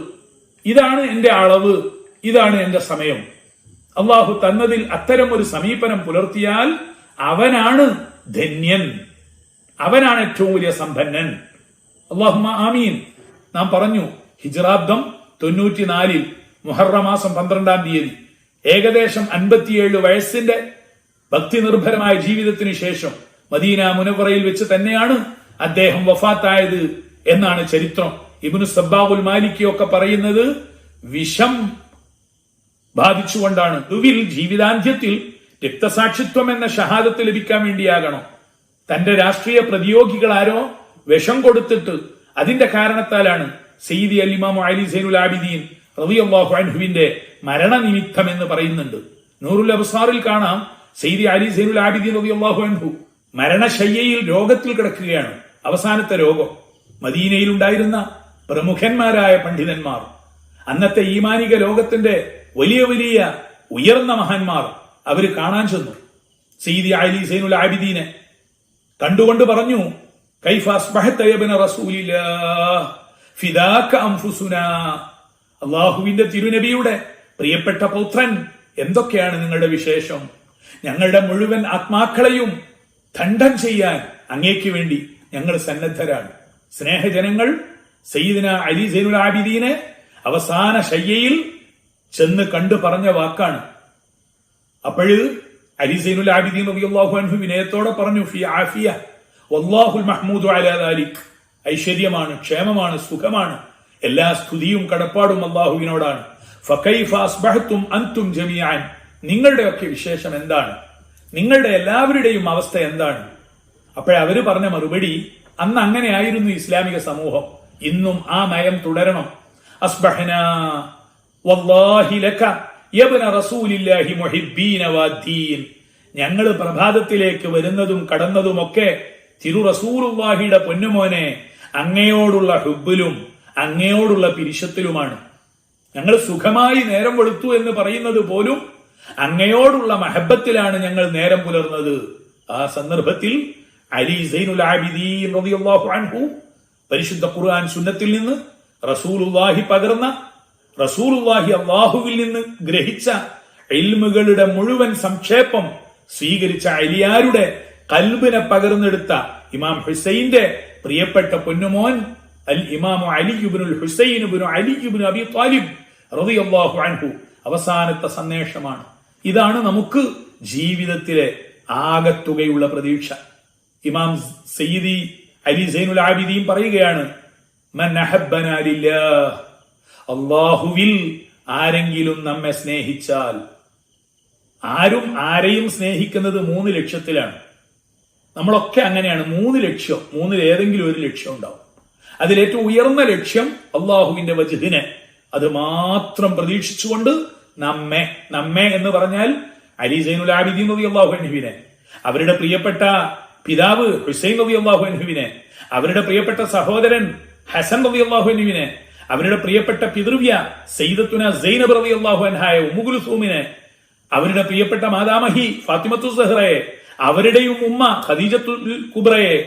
ഇതാണ് എന്റെ അളവ്, ഇതാണ് എന്റെ സമയം. അള്ളാഹു തന്നതിൽ അത്തരം ഒരു സമീപനം പുലർത്തിയാൽ അവനാണ് ധന്യൻ, അവനാണ് ഏറ്റവും വലിയ സമ്പന്നൻ. അല്ലാഹുമ്മ ആമീൻ. നാം പറഞ്ഞു, ഹിജ്റാബ്ദം 94 മുഹറം മാസം 12-ാം തീയതി ഏകദേശം 57 വയസ്സിന്റെ ഭക്തി നിർഭരമായ ജീവിതത്തിന് ശേഷം മദീന മുനവറയിൽ വെച്ച് തന്നെയാണ് അദ്ദേഹം വഫാത്തായത് എന്നാണ് ചരിത്രം. ഇബ്നു സബ്ബാഹുൽ മാലിക്കി ഒക്കെ പറയുന്നത് വിഷം ബാധിച്ചുകൊണ്ടാണ്. ദുവിൽ ജീവിതാന്ത്യത്തിൽ രക്തസാക്ഷിത്വം എന്ന ഷഹാദത്ത് ലഭിക്കാൻ വേണ്ടിയാകണം. തന്റെ രാഷ്ട്രീയ പ്രതിയോഗികൾ ആരോ വിഷം കൊടുത്തിട്ട് അതിന്റെ കാരണത്താലാണ് സയ്യിദി അൽ ഇമാമു അലി സൈനുൽ ആബിദീൻ റളിയല്ലാഹു അൻഹുവിന്റെ മരണനിമിത്തം എന്ന് പറയുന്നുണ്ട്. നൂറുൽ അബ്സാറിൽ കാണാം, സയ്യിദി അലി സൈനുൽ ആബിദീൻ റളിയല്ലാഹു അൻഹു മരണശയ്യയിൽ രോഗത്തിൽ കിടക്കുകയാണ്. അവസാനത്തെ രോഗം. മദീനയിൽ ഉണ്ടായിരുന്ന പ്രമുഖന്മാരായ പണ്ഡിതന്മാർ, അന്നത്തെ ഈമാനിക ലോകത്തിന്റെ വലിയ വലിയ ഉയർന്ന മഹാന്മാർ അവര് കാണാൻ ചെന്നു. സയ്യിദി അലി സൈനുൽ ആബിദീനെ കണ്ടുകൊണ്ട് പറഞ്ഞു, കൈഫ അസ്ബഹത യബ്ന റസൂലില്ലാഹ് ഫിദാക അൻഫുസുനാ. അല്ലാഹുവിന്റെ തിരുനബിയുടെ പ്രിയപ്പെട്ട പൗത്രൻ, എന്തൊക്കെയാണ് നിങ്ങളുടെ വിശേഷം? ഞങ്ങളുടെ മുഴുവൻ ആത്മാക്കളെയും ദണ്ഡം ചെയ്യാൻ അങ്ങേക്ക് വേണ്ടി ഞങ്ങൾ സന്നദ്ധരാണ്. സ്നേഹജനങ്ങൾ സയ്യിദന അലി സൈനുൽ ആബിദീനെ അവസാന ശയ്യയിൽ ചെന്ന് കണ്ടു പറഞ്ഞ വാക്കാണ്. അപ്പോഴ് അലി സൈനുൽ ആബിദീൻ റളിയല്ലാഹു അൻഹു വിനയത്തോടെ പറഞ്ഞു, ഫി ആഫിയ വല്ലാഹുൽ മഹ്മൂദു അലാ ദാലിക്. ഐശ്വര്യമാണ്, ക്ഷേമമാണ്, സുഖമാണ്, എല്ലാ സ്തുതിയും കടപ്പാടും അല്ലാഹുവിനോടാണ്. ഫകൈഫ അസ്ബഹ്തും അൻതും ജമീഅൻ. നിങ്ങളുടെയൊക്കെ വിശേഷം എന്താണ്? നിങ്ങളുടെ എല്ലാവരുടെയും അവസ്ഥ എന്താണ്? അപ്പോഴവര് പറഞ്ഞ മറുപടി, അന്ന് അങ്ങനെയായിരുന്നു ഇസ്ലാമിക സമൂഹം, ഇന്നും ആ നയം തുടരണം. അസ്ബഹനാ വല്ലാഹി ലക യബ്ന റസൂലില്ലാഹി മുഹിബ്ബീന വദ്ദീൻ. ഞങ്ങൾ പ്രഭാതത്തിലേക്ക് വരുന്നതും കടന്നതുമൊക്കെ തിരു റസൂലുള്ളാഹിയുടെ പൊന്നുമോനെ അങ്ങയോടുള്ള ഹുബ്ബിലും അങ്ങയോടുള്ള പിരിശത്തിലുമാണ്. ഞങ്ങൾ സുഖമായി നേരം വെളുത്തു എന്ന് പറയുന്നത് പോലും അങ്ങയോടുള്ള മഹബത്തിലാണ് ഞങ്ങൾ നേരം പുലർന്നത്. ആ സന്ദർഭത്തിൽ അലി സൈനുൽ ആബിദീൻ റളിയല്ലാഹു അൻഹു പരിശുദ്ധ ഖുർആൻ സുന്നത്തിൽ നിന്ന് റസൂലുള്ളാഹി പകർന്ന, റസൂലുള്ളാഹി അല്ലാഹുവിൽ നിന്ന് ഗ്രഹിച്ച ഇൽമുകളുടെ മുഴുവൻ സംക്ഷേപം സ്വീകരിച്ച അലിയാരുടെ ഖൽബിനെ പകർന്നെടുത്ത ഇമാം ഹുസൈന്റെ പ്രിയപ്പെട്ട പൊന്നുമോൻ അൽ ഇമാം അലി ഇബ്നുൽ ഹുസൈൻ ഇബ്നു അലി ഇബ്നു അബി ത്വാലിബ് റളിയല്ലാഹു അൻഹു അവസാനത്തെ സന്ദേശമാണ്. ഇതാണ് നമുക്ക് ജീവിതത്തിലെ ആകത്തുകയുള്ള പ്രതീക്ഷ. ഇമാം സയ്യിദി അലി സൈനുൽ ആബിദീൻ പറയുകയാണ്, മൻ അഹബ്ബനാ ലില്ലാഹ്. അല്ലാഹുവിൽ ആരെങ്കിലും നമ്മെ സ്നേഹിച്ചാൽ, ആരും ആരെയും സ്നേഹിക്കുന്നത് 3 ലക്ഷ്യത്തിലാണ്. നമ്മളൊക്കെ അങ്ങനെയാണ്. 3 ലക്ഷ്യം, 3 ഏതെങ്കിലും ഒരു ലക്ഷ്യം ഉണ്ടാവും. അതിലേറ്റവും ഉയർന്ന ലക്ഷ്യം അള്ളാഹുവിന്റെ വജ്ഹിനെ, അത് മാത്രം പ്രതീക്ഷിച്ചുകൊണ്ട് നമ്മെ എന്ന് പറഞ്ഞാൽ അലി സൈനുൽ ആബിദീൻ റളിയല്ലാഹു അൻഹുവിനെ, അവരുടെ പ്രിയപ്പെട്ട പിതാവ് ഹുസൈൻ റളിയല്ലാഹു അൻഹുവിനെ, അവരുടെ പ്രിയപ്പെട്ട സഹോദരൻ ഹസൻ റളിയല്ലാഹു അൻഹുവിനെ, അവരുടെ പ്രിയപ്പെട്ട പിതൃവ്യ സയ്യിദത്തുന സൈനബ് റളിയല്ലാഹു അൻഹായ ഉമ്മു കുൽസൂമിനെ, അവരുടെ പ്രിയപ്പെട്ട മാതാമഹി ഫാത്തിമത്തു സഹ്റയെ, അവരുടെയും ഉമ്മ ഖദീജത്തുൽ കുബ്രയെ,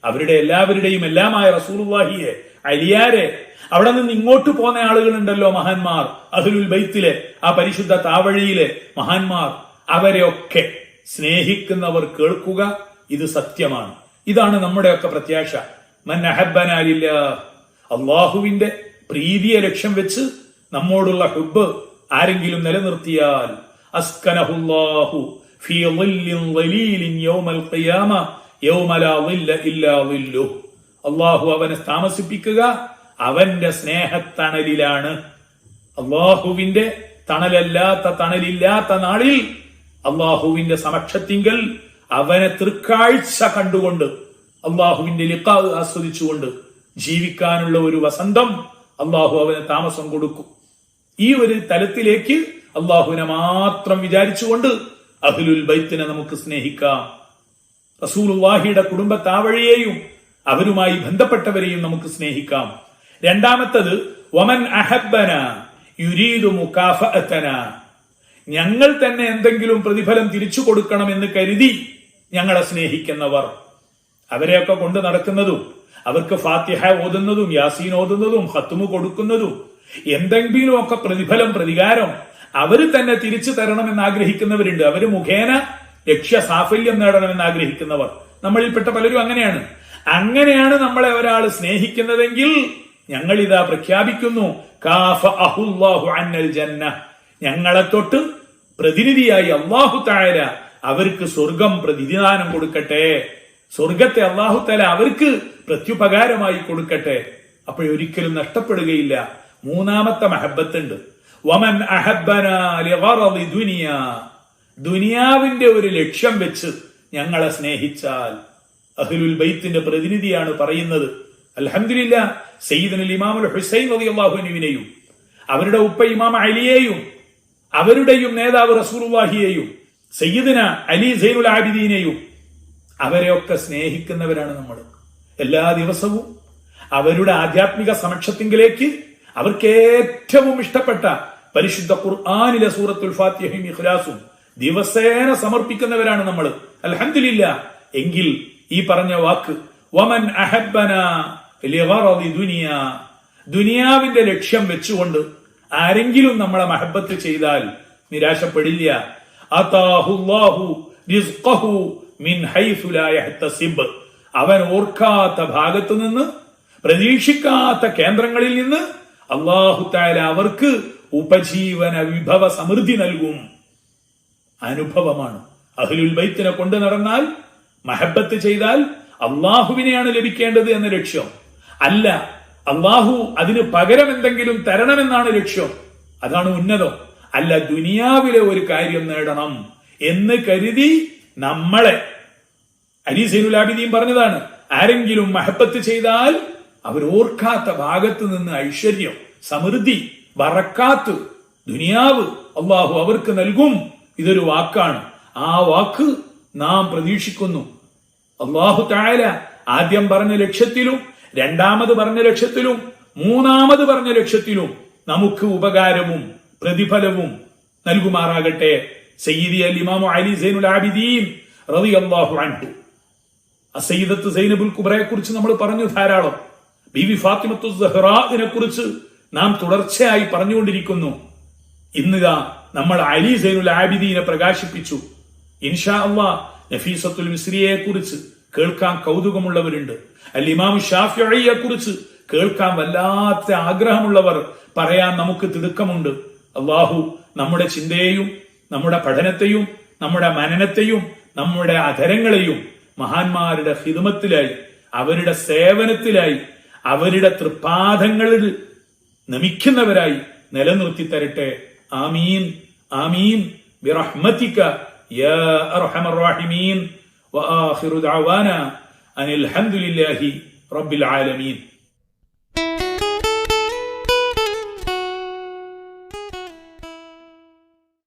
അവരുടെ എല്ലാവരുടെയും എല്ലാമായ റസൂലുള്ളാഹിയെ, അലിയാരെ, അവിടെ നിന്ന് ഇങ്ങോട്ട് പോന്ന ആളുകളുണ്ടല്ലോ മഹാന്മാർ, അഹ്ലുൽ ബൈത്തിലെ ആ പരിശുദ്ധ താവഴിയിലെ മഹാന്മാർ, അവരെയൊക്കെ സ്നേഹിക്കുന്നവർ കേൾക്കുക, ഇത് സത്യമാണ്. ഇതാണ് നമ്മുടെയൊക്കെ പ്രത്യാശ. മൻ അഹബ്ബനാ ലില്ലാഹ്. അല്ലാഹുവിന്റെ പ്രീതിയെ ലക്ഷ്യം വെച്ച് നമ്മോടുള്ള ഹുബ്ബ് ആരെങ്കിലും നിലനിർത്തിയാൽ അസ്കനഹുല്ലാഹു ഫീ ളില്ലിൻ ളലീലിൻ യൗമൽ ഖിയാമ യൗമ ലാ ളില്ല ഇല്ലാ ളില്ലുഹു. അല്ലാഹു അവനെ താമസിപ്പിക്കുക അവന്റെ സ്നേഹത്തണലിലാണ്. അല്ലാഹുവിന്റെ തണലില്ലാത്ത നാളിൽ അല്ലാഹുവിന്റെ സമക്ഷത്തിങ്കൽ അവനെ തൃക്കാഴ്ച കണ്ടുകൊണ്ട് അല്ലാഹുവിന്റെ ലിഖാ ആസ്വദിച്ചുകൊണ്ട് ജീവിക്കാനുള്ള ഒരു വസന്തം അല്ലാഹു അവന് താമസം കൊടുക്കും. ഈ ഒരു തലത്തിലേക്ക് അല്ലാഹുവിനെ മാത്രം വിചാരിച്ചുകൊണ്ട് അഹ്ലുൽ ബൈത്തിനെ നമുക്ക് സ്നേഹിക്കാം. റസൂലുള്ളാഹിയുടെ കുടുംബത്താവഴിയെയും അവരുമായി ബന്ധപ്പെട്ടവരെയും നമുക്ക് സ്നേഹിക്കാം. രണ്ടാമത്തത് വമൻ അഹബ്ബന യുരീദു മുകാഫഅതന. ഞങ്ങൾ തന്നെ എന്തെങ്കിലും പ്രതിഫലം തിരിച്ചു കൊടുക്കണമെന്ന് കരുതി ഞങ്ങളെ സ്നേഹിക്കുന്നവർ, അവരെയൊക്കെ കൊണ്ട് നടക്കുന്നതും അവർക്ക് ഫാത്തിഹ ഓതുന്നതും യാസീൻ ഓതുന്നതും ഖത്മു കൊടുക്കുന്നതും എന്തെങ്കിലുമൊക്കെ പ്രതിഫലം പ്രതികാരം അവര് തന്നെ തിരിച്ചു തരണമെന്ന് ആഗ്രഹിക്കുന്നവരുണ്ട്. അവര് മുഖേന ലക്ഷ്യ സാഫല്യം നേടണമെന്ന് ആഗ്രഹിക്കുന്നവർ നമ്മളിൽപ്പെട്ട പലരും അങ്ങനെയാണ് നമ്മളെ ഒരാൾ സ്നേഹിക്കുന്നതെങ്കിൽ ഞങ്ങൾ ഇതാ പ്രഖ്യാപിക്കുന്നു, കാഫഅഹുല്ലാഹു അന്നൽ ജന്ന. ഞങ്ങളെ തൊട്ട് പ്രതിനിധിയായി അല്ലാഹു തആല അവർക്ക് സ്വർഗം പ്രതിദാനം കൊടുക്കട്ടെ, സ്വർഗത്തെ അല്ലാഹു തആല അവർക്ക് പ്രത്യുപകാരമായി കൊടുക്കട്ടെ. അപ്പോഴൊരിക്കലും നഷ്ടപ്പെടുകയില്ല. മൂന്നാമത്തെ മഹബത്തുണ്ട്, വമൻ അഹബ്ബനാ ലിഗറദി ദുനിയ. ദുനിയാവിന്റെ ഒരു ലക്ഷ്യം വെച്ച് ഞങ്ങളെ സ്നേഹിച്ചാൽ, അഹ്ലുൽ ബൈത്തിന്റെ പ്രതിനിധിയാണ് പറയുന്നത്. അൽഹംദുലില്ലാ, സയ്യിദുൽ ഇമാമുൽ ഹുസൈൻ റളിയല്ലാഹു അൻഹുവിനെയും അവരുടെ ഉപ്പ ഇമാം അലിയെയും അവരുടെയും നേതാവ് റസൂലുള്ളാഹിയെയും സയ്യിദുന അലി സൈനുൽ ആബിദീനെയും അവരെയൊക്കെ സ്നേഹിക്കുന്നവരാണ് നമ്മൾ. എല്ലാ ദിവസവും അവരുടെ ആധ്യാത്മിക സമക്ഷത്തിങ്കിലേക്ക് അവർക്ക് ഏറ്റവും ഇഷ്ടപ്പെട്ട പരിശുദ്ധ ഖുർആനിലെ സൂറത്തുൽ ഫാത്തിഹയും ഇഖ്ലാസും ദിവസേന സമർപ്പിക്കുന്നവരാണ് നമ്മൾ. അൽഹംദുലില്ലാ. എങ്കിൽ ഈ പറഞ്ഞ വാക്ക് വമൻ അഹബ്ബന ലിഗറദി ദുനിയ, ദുനിയാവിന്റെ ലക്ഷ്യം വെച്ചുകൊണ്ട് ആരെങ്കിലും നമ്മളെ മഹബത്ത് ചെയ്താൽ നിരാശപ്പെടില്ല. അതാഹുല്ലാഹു റിസ്ഖഹു മിൻ ഹൈസു ലാ യഹ്തസിബ്, അവൻ ഓർക്കാത്ത ഭാഗത്തു നിന്ന്, പ്രതീക്ഷിക്കാത്ത കേന്ദ്രങ്ങളിൽ നിന്ന് അല്ലാഹു തആല അവർക്ക് ഉപജീവന വിഭവ സമൃദ്ധി നൽകും. അനുഭവമാണ്. അഹ്ലുൽ ബൈത്തിനെ കൊണ്ട് നടന്നാൽ, മഹബത്ത് ചെയ്താൽ അള്ളാഹുവിനെയാണ് ലഭിക്കേണ്ടത് എന്ന ലക്ഷ്യം അല്ല, അള്ളാഹു അതിന് പകരം എന്തെങ്കിലും തരണമെന്നാണ് ലക്ഷ്യം. അതാണ് ഉന്നതം. അല്ല ദുനിയാവിലെ ഒരു കാര്യം നേടണം എന്ന് കരുതി നമ്മളെ അലി സൈനുൽ ആബിദീൻ പറഞ്ഞതാണ്, ആരെങ്കിലും മഹബത്ത് ചെയ്താൽ അവർ ഓർക്കാത്ത ഭാഗത്ത് നിന്ന് ഐശ്വര്യം, സമൃദ്ധി, ബറക്കാത്ത്, ദുനിയാവ് അള്ളാഹു അവർക്ക് നൽകും. ഇതൊരു വാക്കാണ്. ആ വാക്ക് നാം പ്രതീക്ഷിക്കുന്നു. അള്ളാഹു തആല ആദ്യം പറഞ്ഞ ലക്ഷ്യത്തിലും, രണ്ടാമത് പറഞ്ഞ ലക്ഷ്യത്തിലും, മൂന്നാമത് പറഞ്ഞ ലക്ഷ്യത്തിലും നമുക്ക് ഉപകാരവും പ്രതിഫലവും നൽകുമാറാകട്ടെ. സയ്യിദി അൽ ഇമാം അലി സൈനുൽ ആബിദീൻ റളിയല്ലാഹു അൻഹു, അസയ്യിദത്ത് സൈനബുൽ കുബ്രയെ കുറിച്ച് നമ്മൾ പറഞ്ഞു ധാരാളം. ബീവി ഫാത്തിമത്തു സഹ്റാനെ കുറിച്ച് നാം തുടർച്ചയായി പറഞ്ഞുകൊണ്ടിരിക്കുന്നു. ഇന്ന് നമ്മൾ അലി സൈനുൽ ആബിദീനെ പ്രകാശിപ്പിച്ചു. ഇൻഷാ അല്ലാഹ് നഫീസത്തുൽ മിസ്രിയെ കുറിച്ച് കേൾക്കാൻ കൗതുകമുള്ളവരുണ്ട്. അൽ ഇമാം ഷാഫിഈയെ കുറിച്ച് കേൾക്കാൻ വല്ലാത്ത ആഗ്രഹമുള്ളവർ പറയാൻ നമുക്ക് തിടുക്കമുണ്ട്. അള്ളാഹു നമ്മുടെ ചിന്തയെയും നമ്മുടെ പഠനത്തെയും നമ്മുടെ മനനത്തെയും നമ്മുടെ അധരങ്ങളെയും മഹാന്മാരുടെ ഖിദ്മത്തിലായി, അവരുടെ സേവനത്തിലായി, അവരുടെ തൃപ്പാദങ്ങളിൽ നമിക്കുന്നവരായി നിലനിർത്തി തരട്ടെ. ആമീൻ ആമീൻ ബിറഹ്മതിക യാ അർഹമർ റഹീമീൻ. വആഖിറു ദഅവാനാ അനിൽ ഹംദുലില്ലാഹി റബ്ബിൽ ആലമീൻ.